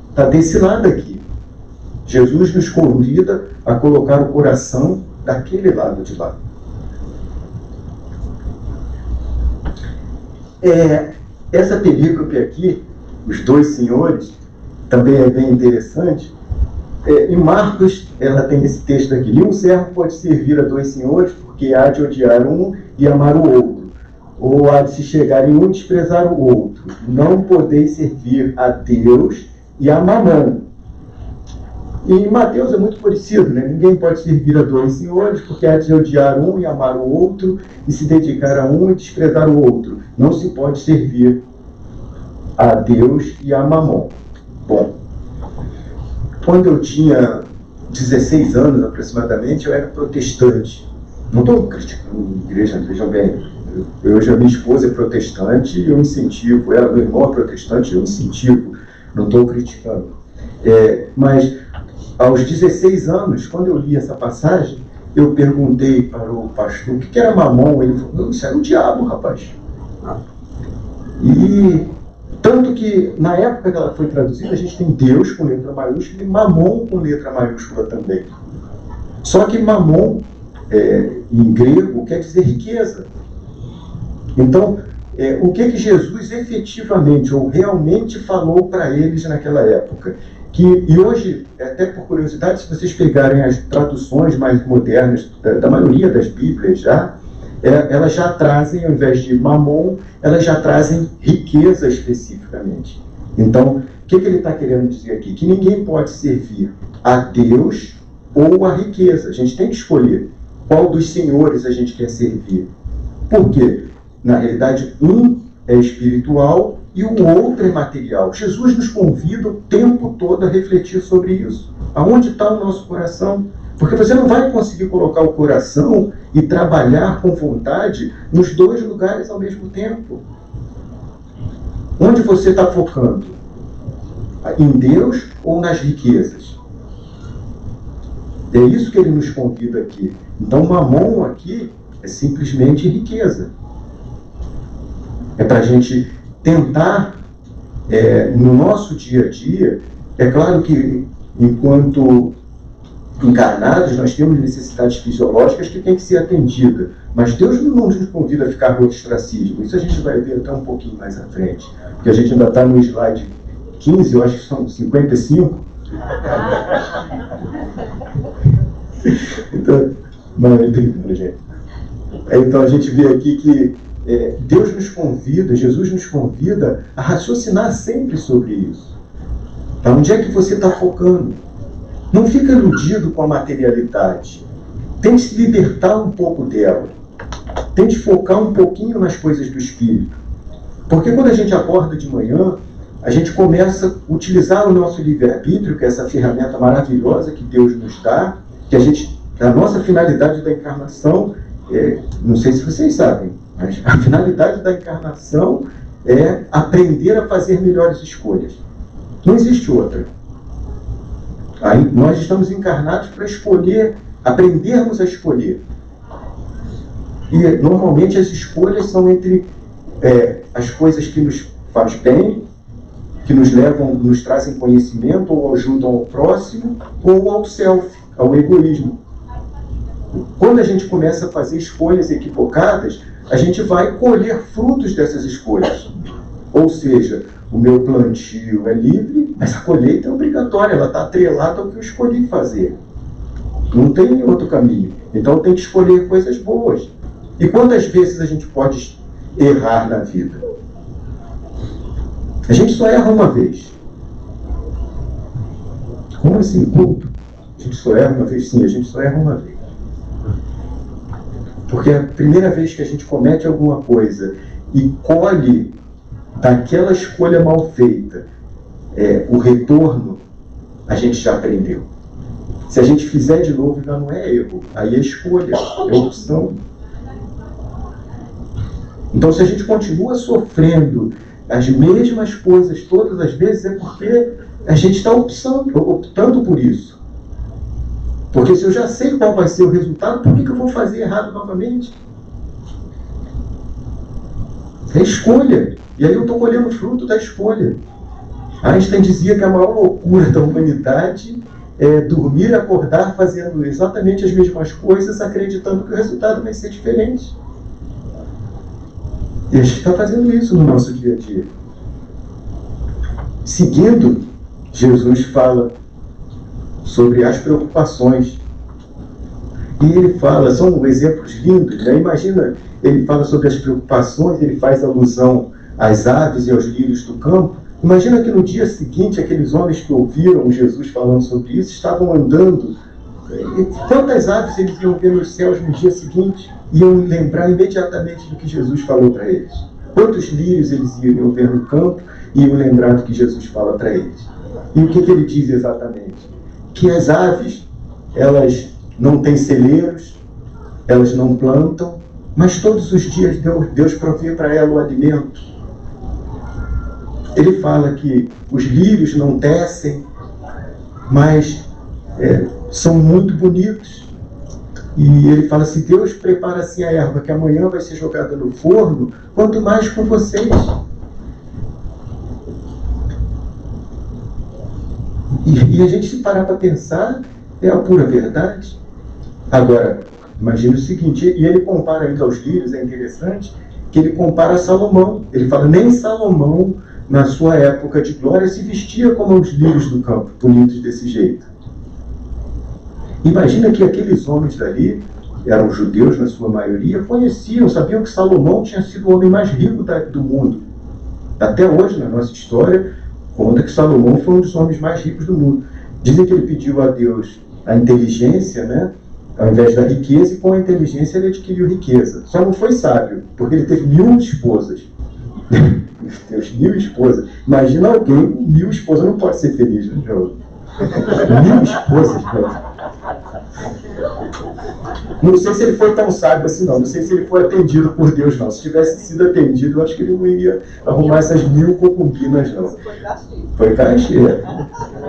está desse lado aqui. Jesus nos convida a colocar o coração daquele lado de lá. Essa perícope aqui, os 2 senhores, também é bem interessante. Em Marcos, ela tem esse texto aqui: nenhum servo pode servir a 2 senhores, porque há de odiar um e amar o outro, ou há de se chegar em um e desprezar o outro. Não podeis servir a Deus e a Mamon. E em Mateus é muito parecido, né? Ninguém pode servir a dois senhores, porque há de odiar um e amar o outro, e se dedicar a um e desprezar o outro. Não se pode servir a Deus e a Mamon. Bom, quando eu tinha 16 anos aproximadamente, eu era protestante. Não estou criticando a igreja, vejam bem. Hoje a minha esposa é protestante e eu incentivo ela, meu irmão é protestante e eu incentivo, não estou criticando. Mas aos 16 anos, quando eu li essa passagem, eu perguntei para o pastor o que era Mamon. Ele falou, isso era o diabo, rapaz. E tanto que na época que ela foi traduzida, a gente tem Deus com letra maiúscula e Mamon com letra maiúscula também. Só que Mamon, em grego, quer dizer riqueza. Então, o que Jesus efetivamente ou realmente falou para eles naquela época? E hoje, até por curiosidade, se vocês pegarem as traduções mais modernas da maioria das Bíblias elas já trazem, ao invés de mamon, elas já trazem riqueza especificamente. Então, o que ele está querendo dizer aqui? Que ninguém pode servir a Deus ou a riqueza. A gente tem que escolher qual dos senhores a gente quer servir. Por quê? Na realidade, um é espiritual e o outro é material. Jesus nos convida o tempo todo a refletir sobre isso. Aonde está o nosso coração? Porque você não vai conseguir colocar o coração e trabalhar com vontade nos dois lugares ao mesmo tempo. Onde você está focando? Em Deus ou nas riquezas? É isso que ele nos convida aqui. Então, mamon aqui é simplesmente riqueza. É para a gente tentar, no nosso dia a dia, é claro que enquanto encarnados nós temos necessidades fisiológicas que têm que ser atendidas, mas Deus não nos convida a ficar no ostracismo. Isso a gente vai ver até um pouquinho mais à frente, porque a gente ainda está no slide 15, eu acho que são 55. Então, não, eu entendo, gente. Então a gente vê aqui que Deus nos convida, Jesus nos convida a raciocinar sempre sobre isso. Tá? Onde é que você está focando? Não fica iludido com a materialidade. Tente se libertar um pouco dela. Tente focar um pouquinho nas coisas do Espírito. Porque quando a gente acorda de manhã, a gente começa a utilizar o nosso livre-arbítrio, que é essa ferramenta maravilhosa que Deus nos dá, que a nossa finalidade da encarnação, não sei se vocês sabem, mas a finalidade da encarnação é aprender a fazer melhores escolhas. Não existe outra. Aí, nós estamos encarnados para escolher, aprendermos a escolher. E normalmente as escolhas são entre as coisas que nos faz bem, que nos trazem conhecimento ou ajudam ao próximo, ou ao self, ao egoísmo. Quando a gente começa a fazer escolhas equivocadas, a gente vai colher frutos dessas escolhas. Ou seja, o meu plantio é livre, mas a colheita é obrigatória, ela está atrelada ao que eu escolhi fazer. Não tem outro caminho. Então eu tenho que escolher coisas boas. E quantas vezes a gente pode errar na vida? A gente só erra uma vez. Como assim, culto? A gente só erra uma vez? Sim, a gente só erra uma vez. Porque a primeira vez que a gente comete alguma coisa e colhe daquela escolha mal feita o retorno, a gente já aprendeu. Se a gente fizer de novo, já não é erro. Aí é escolha, é opção. Então, se a gente continua sofrendo as mesmas coisas todas as vezes, é porque a gente está optando por isso. Porque se eu já sei qual vai ser o resultado, por que eu vou fazer errado novamente? É escolha. E aí eu estou colhendo o fruto da escolha. Einstein dizia que a maior loucura da humanidade é dormir e acordar fazendo exatamente as mesmas coisas, acreditando que o resultado vai ser diferente. E a gente está fazendo isso no nosso dia a dia. Seguindo, Jesus fala sobre as preocupações. E ele fala, são exemplos lindos, né? Imagina, ele fala sobre as preocupações, ele faz alusão às aves e aos lírios do campo. Imagina que no dia seguinte, aqueles homens que ouviram Jesus falando sobre isso, estavam andando. Quantas aves eles iam ver nos céus no dia seguinte? Iam lembrar imediatamente do que Jesus falou para eles. Quantos lírios eles iam ver no campo e iam lembrar do que Jesus fala para eles. E o que ele diz exatamente? Que as aves, elas não têm celeiros, elas não plantam, mas todos os dias Deus provê para ela o alimento. Ele fala que os lírios não tecem, mas são muito bonitos. E ele fala, se Deus prepara assim a erva que amanhã vai ser jogada no forno, quanto mais com vocês. E a gente, se parar para pensar, é a pura verdade. Agora, imagine o seguinte, e ele compara ainda aos lírios, é interessante, que ele compara a Salomão. Ele fala, nem Salomão, na sua época de glória, se vestia como os lírios do campo, bonitos desse jeito. Imagina que aqueles homens dali, eram judeus na sua maioria, conheciam, sabiam que Salomão tinha sido o homem mais rico do mundo. Até hoje, na nossa história, conta que Salomão foi um dos homens mais ricos do mundo. Dizem que ele pediu a Deus a inteligência, né? Ao invés da riqueza, e com a inteligência ele adquiriu riqueza. Só não foi sábio, porque ele teve 1000 esposas. Deus, 1000 esposas. Imagina alguém com 1000 esposas, não pode ser feliz, né, João? 1000 esposas, cara. Não sei se ele foi tão sábio assim, não. Não sei se ele foi atendido por Deus, não. Se tivesse sido atendido, eu acho que ele não iria arrumar essas 1000 concubinas, não. Foi caixeiro.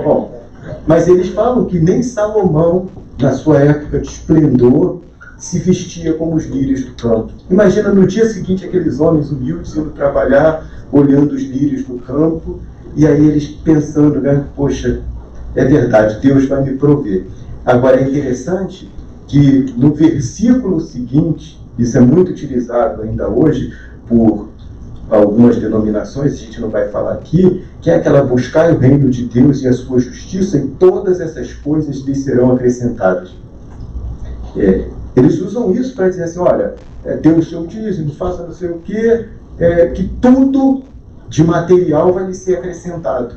Bom, mas eles falam que nem Salomão, na sua época de esplendor, se vestia como os lírios do campo. Imagina no dia seguinte aqueles homens humildes indo trabalhar, olhando os lírios do campo, e aí eles pensando, né? Poxa, é verdade, Deus vai me prover. Agora é interessante que no versículo seguinte, isso é muito utilizado ainda hoje por algumas denominações, a gente não vai falar aqui, que é aquela buscar o reino de Deus e a sua justiça, e todas essas coisas lhes serão acrescentadas. Eles usam isso para dizer assim, olha, dê o seu dízimo, faça não sei o quê, que tudo de material vai lhe ser acrescentado.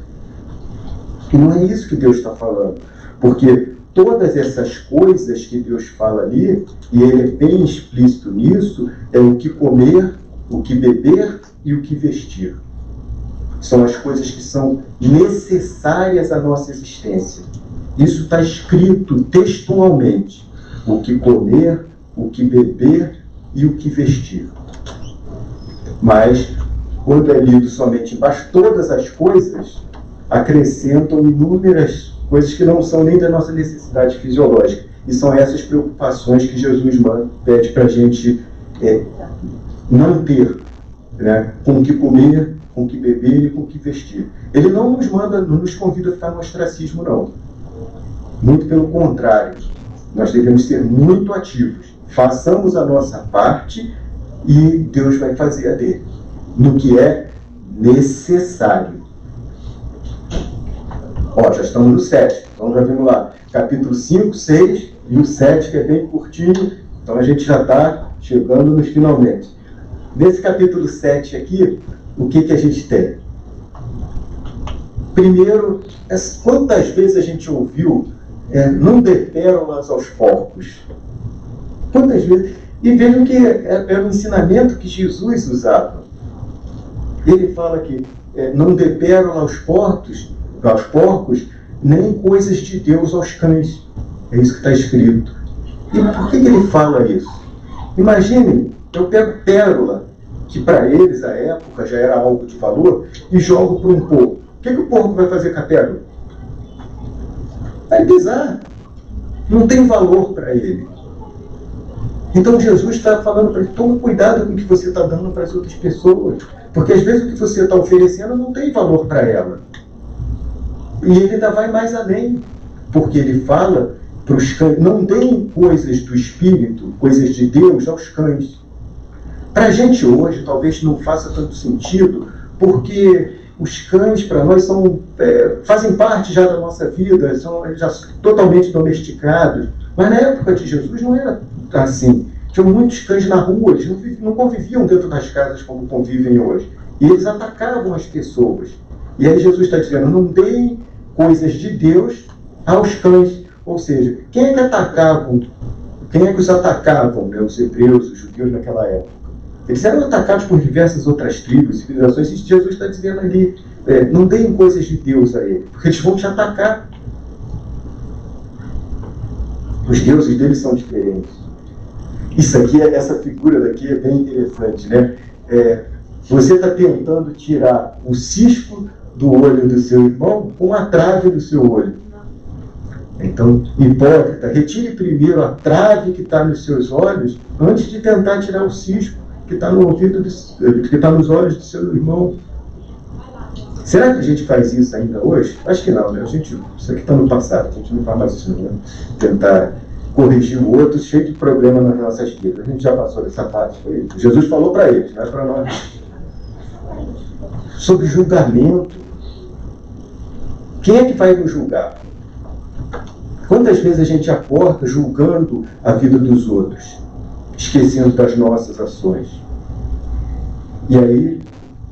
E não é isso que Deus está falando, porque todas essas coisas que Deus fala ali, e ele é bem explícito nisso, é o que comer, o que beber e o que vestir. São as coisas que são necessárias à nossa existência. Isso está escrito textualmente. O que comer, o que beber e o que vestir. Mas, quando é lido somente embaixo, todas as coisas acrescentam inúmeras coisas que não são nem da nossa necessidade fisiológica. E são essas preocupações que Jesus pede para a gente não ter, né? Com o que comer, com o que beber e com o que vestir. Ele não nos manda, não nos convida a ficar no ostracismo, não. Muito pelo contrário. Nós devemos ser muito ativos. Façamos a nossa parte e Deus vai fazer a dele. No que é necessário. Ó, já estamos no 7. Então já vimos lá. Capítulo 5, 6 e o 7, que é bem curtinho. Então a gente já está chegando nos finalmente. Nesse capítulo 7 aqui, o que a gente tem? Primeiro, quantas vezes a gente ouviu não dê pérolas aos porcos? Quantas vezes? E vejam que era um ensinamento que Jesus usava. Ele fala que não dê pérola aos porcos, nem coisas de Deus aos cães. É isso que está escrito. E por que ele fala isso? Imaginem, eu pego pérola, que para eles, à época, já era algo de valor, e jogo para um porco. O que o porco vai fazer com a pérola? Vai pisar. Não tem valor para ele. Então Jesus está falando para ele, toma cuidado com o que você está dando para as outras pessoas. Porque às vezes o que você está oferecendo não tem valor para ela. E ele ainda vai mais além. Porque ele fala para os cães, não deem coisas do Espírito, coisas de Deus aos cães. Para a gente hoje talvez não faça tanto sentido, porque os cães para nós fazem parte já da nossa vida, são já totalmente domesticados. Mas na época de Jesus não era assim. Tinham muitos cães na rua, eles não conviviam dentro das casas como convivem hoje. E eles atacavam as pessoas. E aí Jesus está dizendo, não deem coisas de Deus aos cães. Ou seja, quem é que os atacavam, né, os hebreus, os judeus naquela época? Eles eram atacados por diversas outras tribos, civilizações, e Jesus está dizendo ali, não deem coisas de Deus a ele, porque eles vão te atacar. Os deuses deles são diferentes. Isso aqui, essa figura daqui é bem interessante, né? Você está tentando tirar o cisco do olho do seu irmão com a trave do seu olho. Então, hipócrita, retire primeiro a trave que está nos seus olhos antes de tentar tirar o cisco que está no ouvido, que está nos olhos do seu irmão. Será que a gente faz isso ainda hoje? Acho que não, né? Isso aqui está no passado, a gente não faz mais isso, né? Tentar corrigir o outro cheio de problema nas nossas vidas. A gente já passou dessa parte. Jesus falou para eles, não é para nós. Sobre julgamento. Quem é que vai nos julgar? Quantas vezes a gente acorda julgando a vida dos outros, esquecendo das nossas ações? E aí,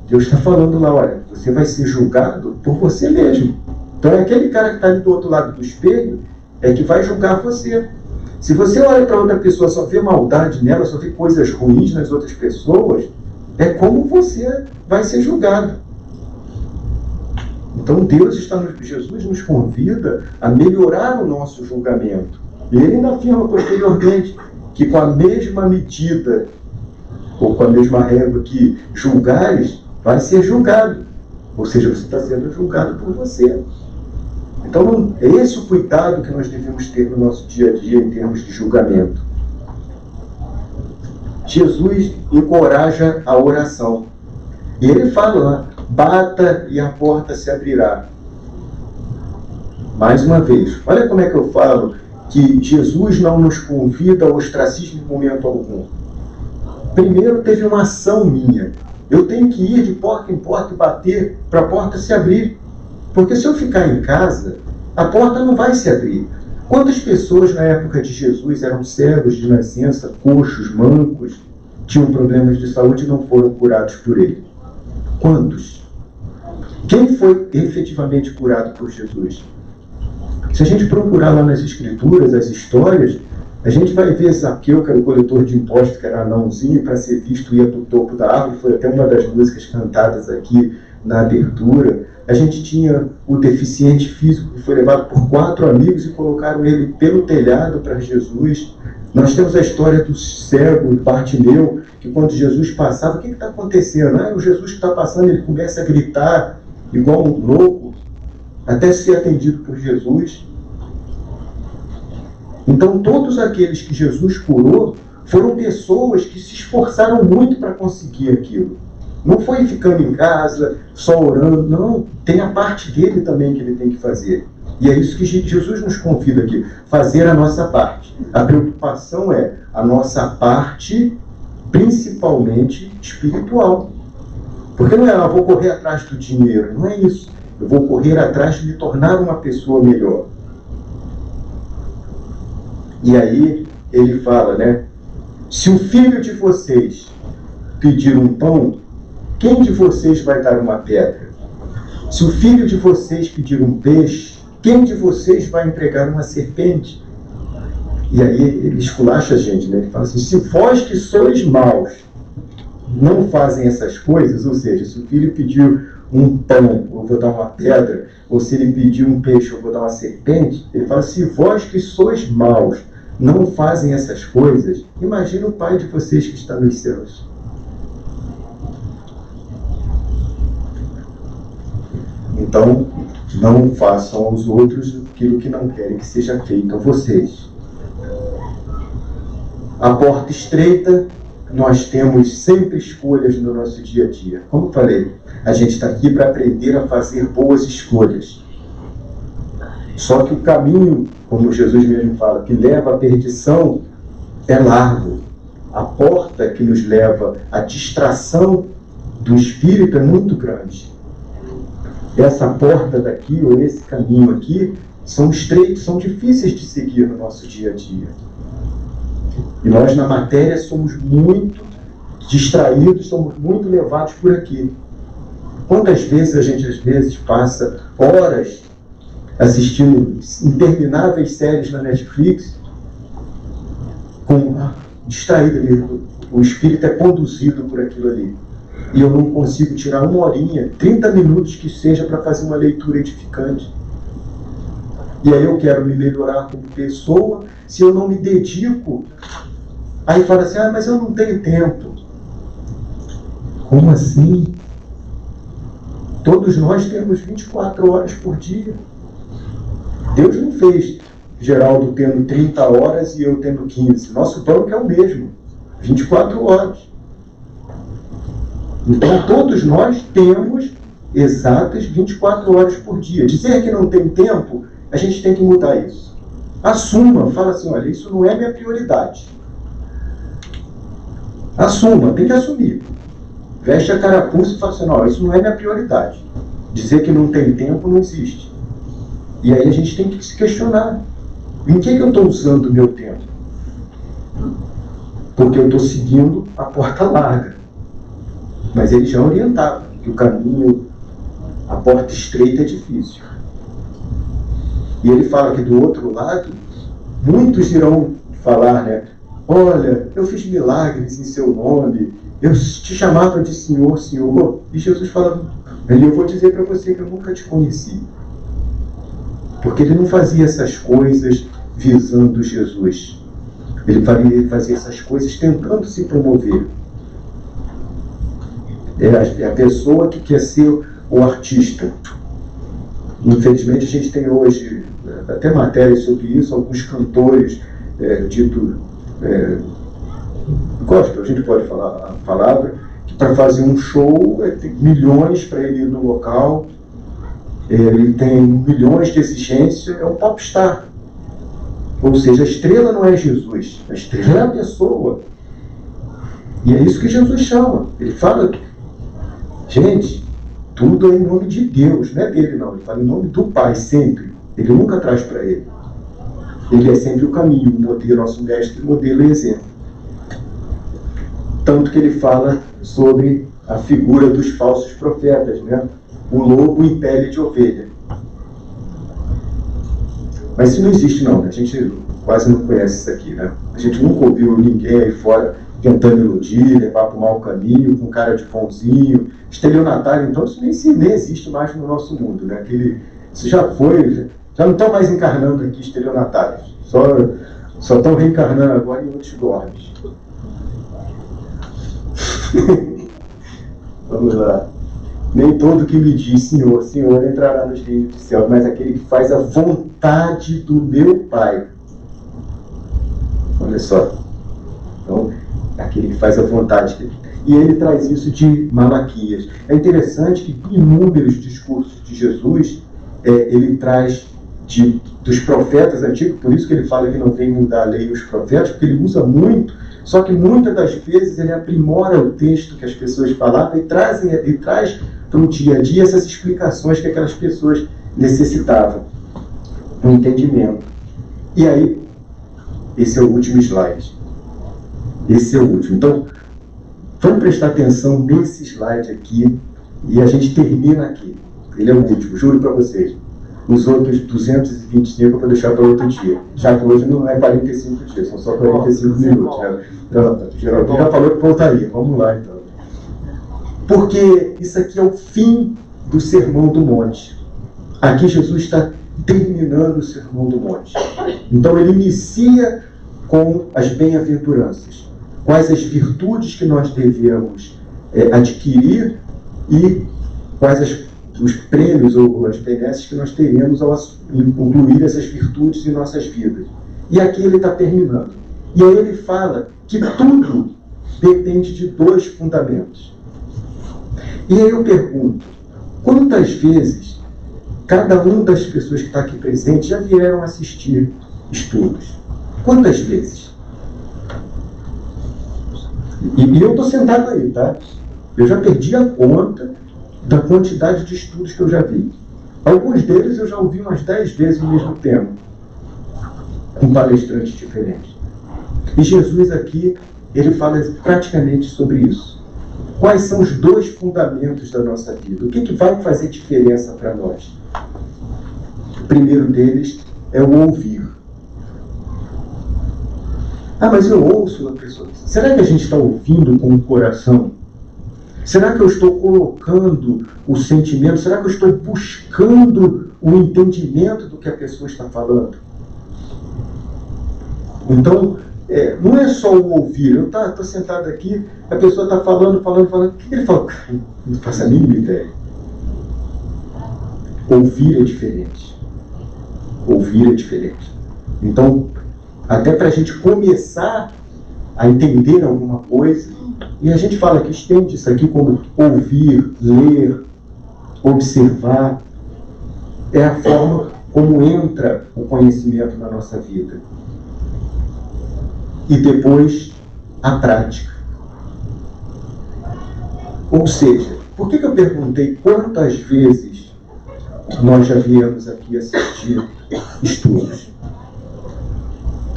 Deus está falando lá, olha, você vai ser julgado por você mesmo. Então é aquele cara que está ali do outro lado do espelho é que vai julgar você. Se você olha para outra pessoa, só vê maldade nela, só vê coisas ruins nas outras pessoas, é como você vai ser julgado. Então Jesus nos convida a melhorar o nosso julgamento. E ele ainda afirma posteriormente que com a mesma medida, ou com a mesma régua que julgares, vai ser julgado. Ou seja, você está sendo julgado por você. Então, é esse o cuidado que nós devemos ter no nosso dia a dia em termos de julgamento. Jesus encoraja a oração. E ele fala lá, bata e a porta se abrirá. Mais uma vez, olha como é que eu falo que Jesus não nos convida ao ostracismo em momento algum. Primeiro teve uma ação minha. Eu tenho que ir de porta em porta e bater para a porta se abrir. Porque se eu ficar em casa, a porta não vai se abrir. Quantas pessoas na época de Jesus eram cegos de nascença, coxos, mancos, tinham problemas de saúde e não foram curados por ele? Quantos? Quem foi efetivamente curado por Jesus? Se a gente procurar lá nas Escrituras, as histórias, a gente vai ver Zaqueu, que era o coletor de impostos, que era anãozinho, para ser visto ia do topo da árvore, foi até uma das músicas cantadas aqui na abertura. A gente tinha o deficiente físico, que foi levado por 4 amigos e colocaram ele pelo telhado para Jesus. Nós temos a história do cego, Bartimeu, que quando Jesus passava, o que está acontecendo? O Jesus que está passando, ele começa a gritar igual um louco, até ser atendido por Jesus. Então, todos aqueles que Jesus curou foram pessoas que se esforçaram muito para conseguir aquilo. Não foi ficando em casa, só orando, não. Tem a parte dele também que ele tem que fazer. E é isso que Jesus nos convida aqui, fazer a nossa parte. A preocupação é a nossa parte, principalmente espiritual. Porque não é, vou correr atrás do dinheiro, não é isso. Eu vou correr atrás de me tornar uma pessoa melhor. E aí ele fala, né? Se o filho de vocês pedir um pão, quem de vocês vai dar uma pedra? Se o filho de vocês pedir um peixe, quem de vocês vai entregar uma serpente? E aí ele esculacha a gente, né? Ele fala assim, se vós que sois maus não fazem essas coisas, ou seja, se o filho pedir um pão, eu vou dar uma pedra, ou se ele pedir um peixe, eu vou dar uma serpente, ele fala, se vós que sois maus não fazem essas coisas, imagina o Pai de vocês que está nos céus. Então, não façam aos outros aquilo que não querem que seja feito a vocês. A porta estreita, nós temos sempre escolhas no nosso dia a dia. Como falei, a gente está aqui para aprender a fazer boas escolhas. Só que o caminho, como Jesus mesmo fala, que leva à perdição é largo. A porta que nos leva à distração do espírito é muito grande. Essa porta daqui, ou esse caminho aqui, são estreitos, são difíceis de seguir no nosso dia a dia. E nós, na matéria, somos muito distraídos, somos muito levados por aqui. Quantas vezes a gente, às vezes, passa horas assistindo intermináveis séries na Netflix, distraído ali, o espírito é conduzido por aquilo ali. E eu não consigo tirar uma horinha, 30 minutos que seja, para fazer uma leitura edificante. E aí eu quero me melhorar como pessoa, se eu não me dedico, aí fala assim, mas eu não tenho tempo. Como assim? Todos nós temos 24 horas por dia. Deus não fez Geraldo tendo 30 horas e eu tendo 15. Nosso banco é o mesmo, 24 horas. Então todos nós temos exatas 24 horas por dia. Dizer que não tem tempo, a gente tem que mudar isso. Assuma, fala assim, olha, isso não é minha prioridade. Assuma, tem que assumir. Veste a carapuça e fala assim, não, isso não é minha prioridade. Dizer que não tem tempo não existe. E aí a gente tem que se questionar. Em que eu estou usando o meu tempo? Porque eu estou seguindo a porta larga. Mas ele já orientava que o caminho, a porta estreita é difícil. E ele fala que do outro lado, muitos irão falar, né? Olha, eu fiz milagres em seu nome, eu te chamava de Senhor, Senhor. E Jesus fala, eu vou dizer para você que eu nunca te conheci. Porque ele não fazia essas coisas visando Jesus. Ele fazia essas coisas tentando se promover. É a pessoa que quer ser o artista. Infelizmente a gente tem hoje até matérias sobre isso, alguns cantores gospel, a gente pode falar a palavra, que para fazer um show tem milhões para ele ir no local, ele tem milhões de exigências, é um popstar. Ou seja, a estrela não é Jesus, a estrela é a pessoa. E é isso que Jesus chama. Ele fala, gente, tudo é em nome de Deus, não é dele não. Ele fala em nome do Pai, sempre. Ele nunca traz para ele. Ele é sempre o caminho, o modelo, nosso mestre, modelo e exemplo. Tanto que ele fala sobre a figura dos falsos profetas, né? O lobo em pele de ovelha. Mas isso não existe não, a gente quase não conhece isso aqui, né? A gente nunca ouviu ninguém aí fora tentando iludir, levar para o mau caminho, com cara de pãozinho, estelionatário. Então isso nem existe mais no nosso mundo, né? Isso já foi, já não estão mais encarnando aqui estelionatários, só estão reencarnando agora em outros dormes. Vamos lá. Nem todo que me diz Senhor, Senhor entrará nos reinos do céu, mas aquele que faz a vontade do meu Pai. Olha só. Então, aquele que faz a vontade dele. E ele traz isso de Malaquias. É interessante que inúmeros discursos de Jesus, ele traz dos profetas antigos, por isso que ele fala que não vem mudar a lei e os profetas, porque ele usa muito, só que muitas das vezes ele aprimora o texto que as pessoas falavam e traz para o dia a dia essas explicações que aquelas pessoas necessitavam, um entendimento. E aí, esse é o último slide. Esse é o último. Então, vamos prestar atenção nesse slide aqui e a gente termina aqui. Ele é o último, juro para vocês. Os outros 225 eu vou deixar para outro dia. Já que hoje não é 45 dias, são só 45 minutos. Né? Então, Geraldo já falou que voltaria. Vamos lá, então. Porque isso aqui é o fim do Sermão do Monte. Aqui Jesus está terminando o Sermão do Monte. Então ele inicia com as bem-aventuranças. Quais as virtudes que nós devemos adquirir e quais os prêmios ou as benesses que nós teremos ao incluir essas virtudes em nossas vidas. E aqui ele está terminando. E aí ele fala que tudo depende de dois fundamentos. E aí eu pergunto, quantas vezes cada uma das pessoas que está aqui presente já vieram assistir estudos? Quantas vezes? E eu estou sentado aí, tá? Eu já perdi a conta da quantidade de estudos que eu já vi. Alguns deles eu já ouvi umas 10 vezes o mesmo tema, com palestrantes diferentes. E Jesus aqui, ele fala praticamente sobre isso. quais são os dois fundamentos da nossa vida? O que vai fazer diferença para nós? O primeiro deles é o ouvir. Ah, mas eu ouço a pessoa. Será que a gente está ouvindo com o coração? Será que eu estou colocando o sentimento? Será que eu estou buscando o entendimento do que a pessoa está falando? Então, não é só o ouvir. Eu estou sentado aqui, a pessoa está falando. O que ele fala? Não faço a mínima ideia. Ouvir é diferente. Ouvir é diferente. Então, até para a gente começar a entender alguma coisa, e a gente fala que estende isso aqui como ouvir, ler, observar, é a forma como entra o conhecimento na nossa vida. E depois, a prática. Ou seja, por que eu perguntei quantas vezes nós já viemos aqui assistir estudos?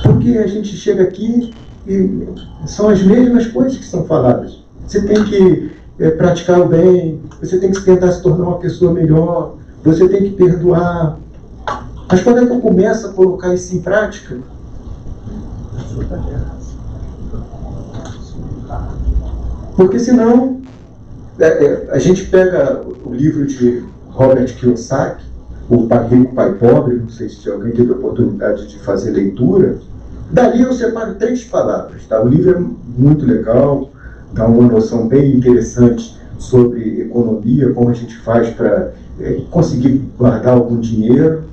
Porque a gente chega aqui e são as mesmas coisas que são faladas. Você tem que praticar o bem, você tem que tentar se tornar uma pessoa melhor, você tem que perdoar. Mas quando é que eu começo a colocar isso em prática? Porque senão, a gente pega o livro de Robert Kiyosaki, O Pai Rico, Pai Pobre, não sei se alguém teve a oportunidade de fazer leitura. Dali eu separo 3 palavras. Tá? O livro é muito legal, dá uma noção bem interessante sobre economia, como a gente faz para conseguir guardar algum dinheiro.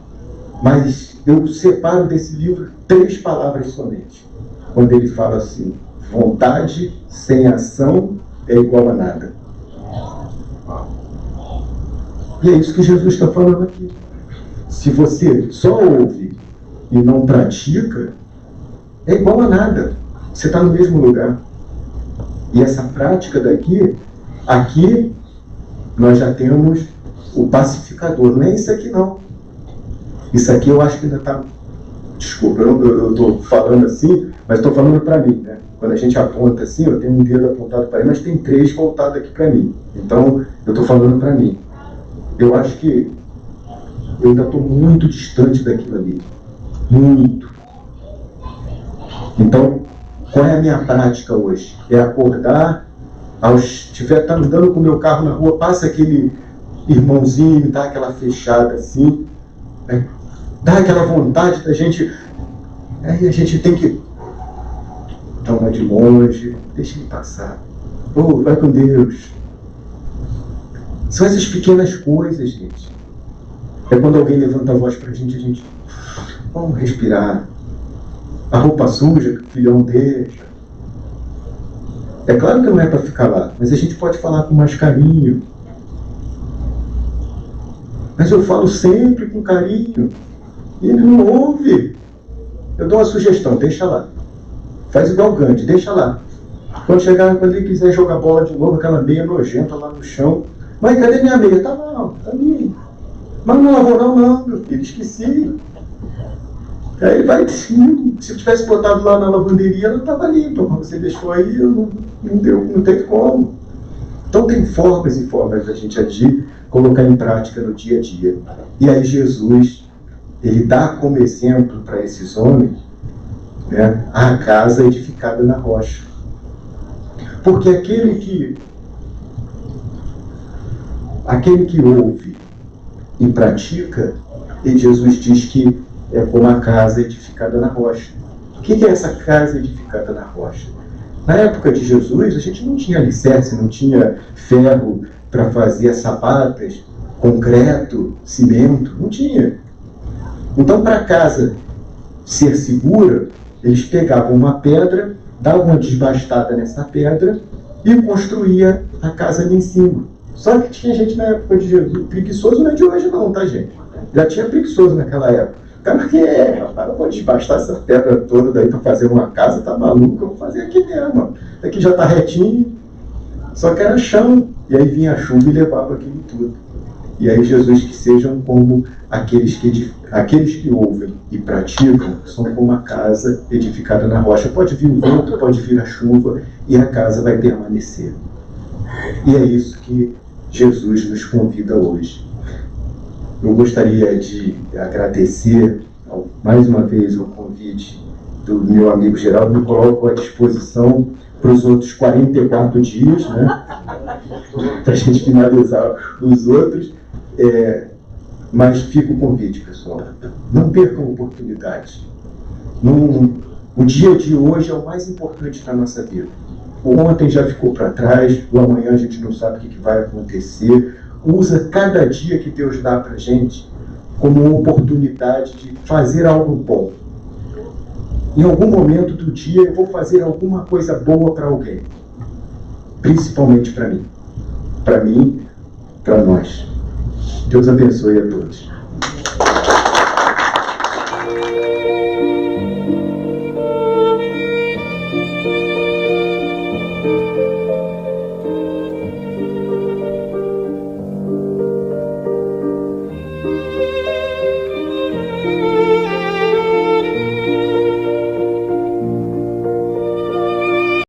Mas eu separo desse livro 3 palavras somente. Quando ele fala assim: vontade sem ação é igual a nada. E é isso que Jesus está falando aqui. Se você só ouve e não pratica, é igual a nada. Você está no mesmo lugar. E essa prática daqui, aqui nós já temos o pacificador. Não é isso aqui não. Isso aqui eu acho que ainda está... Desculpa, eu estou falando assim, mas estou falando para mim, né? Quando a gente aponta assim, eu tenho um dedo apontado para ele, mas tem 3 voltados aqui para mim. Então, eu estou falando para mim. Eu acho que eu ainda estou muito distante daquilo ali. Muito. Então, qual é a minha prática hoje? É acordar, tá andando com o meu carro na rua, passa aquele irmãozinho, dá aquela fechada assim, né? Dá aquela vontade da gente... Aí a gente tem que tomar de longe, deixa ele passar. Oh, vai com Deus. São essas pequenas coisas, gente. É quando alguém levanta a voz pra gente, vamos respirar. A roupa suja que o filhão deixa. É claro que não é para ficar lá, mas a gente pode falar com mais carinho. Mas eu falo sempre com carinho. E ele não ouve. Eu dou uma sugestão, deixa lá. Faz igual o Gandhi, deixa lá. Quando ele quiser jogar bola de novo, aquela meia nojenta lá no chão. Mãe, cadê minha meia? Tá lá, tá ali. Mas não lavou não, meu filho, esqueci. Aí vai, se eu tivesse botado lá na lavanderia, ela estava limpa. Mas você deixou aí, não teve como. Então tem formas e formas da gente agir, colocar em prática no dia a dia. E aí Jesus, ele dá como exemplo para esses homens, né, a casa edificada na rocha. Porque aquele que ouve e pratica, e Jesus diz que é como a casa edificada na rocha. O que é essa casa edificada na rocha? Na época de Jesus, a gente não tinha alicerce, não tinha ferro para fazer as sapatas, concreto, cimento, não tinha. Então, para a casa ser segura, eles pegavam uma pedra, davam uma desbastada nessa pedra e construía a casa ali em cima. Só que tinha gente na época de Jesus, preguiçoso não é de hoje não, tá, gente? Já tinha preguiçoso naquela época. O cara que rapaz, eu vou desbastar essa pedra toda daí para fazer uma casa, tá maluco? Eu vou fazer aqui mesmo. Aqui já tá retinho, só que era chão. E aí vinha a chuva e levava aquilo tudo. E aí Jesus, que sejam como aqueles que ouvem e praticam, são como a casa edificada na rocha. Pode vir o vento, pode vir a chuva, e a casa vai permanecer. E é isso que Jesus nos convida hoje. Eu gostaria de agradecer mais uma vez o convite do meu amigo Geraldo, me coloco à disposição para os outros 44 dias, né? Para a gente finalizar os outros. Mas fica o convite, pessoal. Não percam a oportunidade. O dia de hoje é o mais importante da nossa vida. O ontem já ficou para trás, o amanhã a gente não sabe o que vai acontecer. Usa cada dia que Deus dá para a gente como uma oportunidade de fazer algo bom. Em algum momento do dia eu vou fazer alguma coisa boa para alguém. Principalmente para mim. Para mim, para nós. Deus abençoe a todos.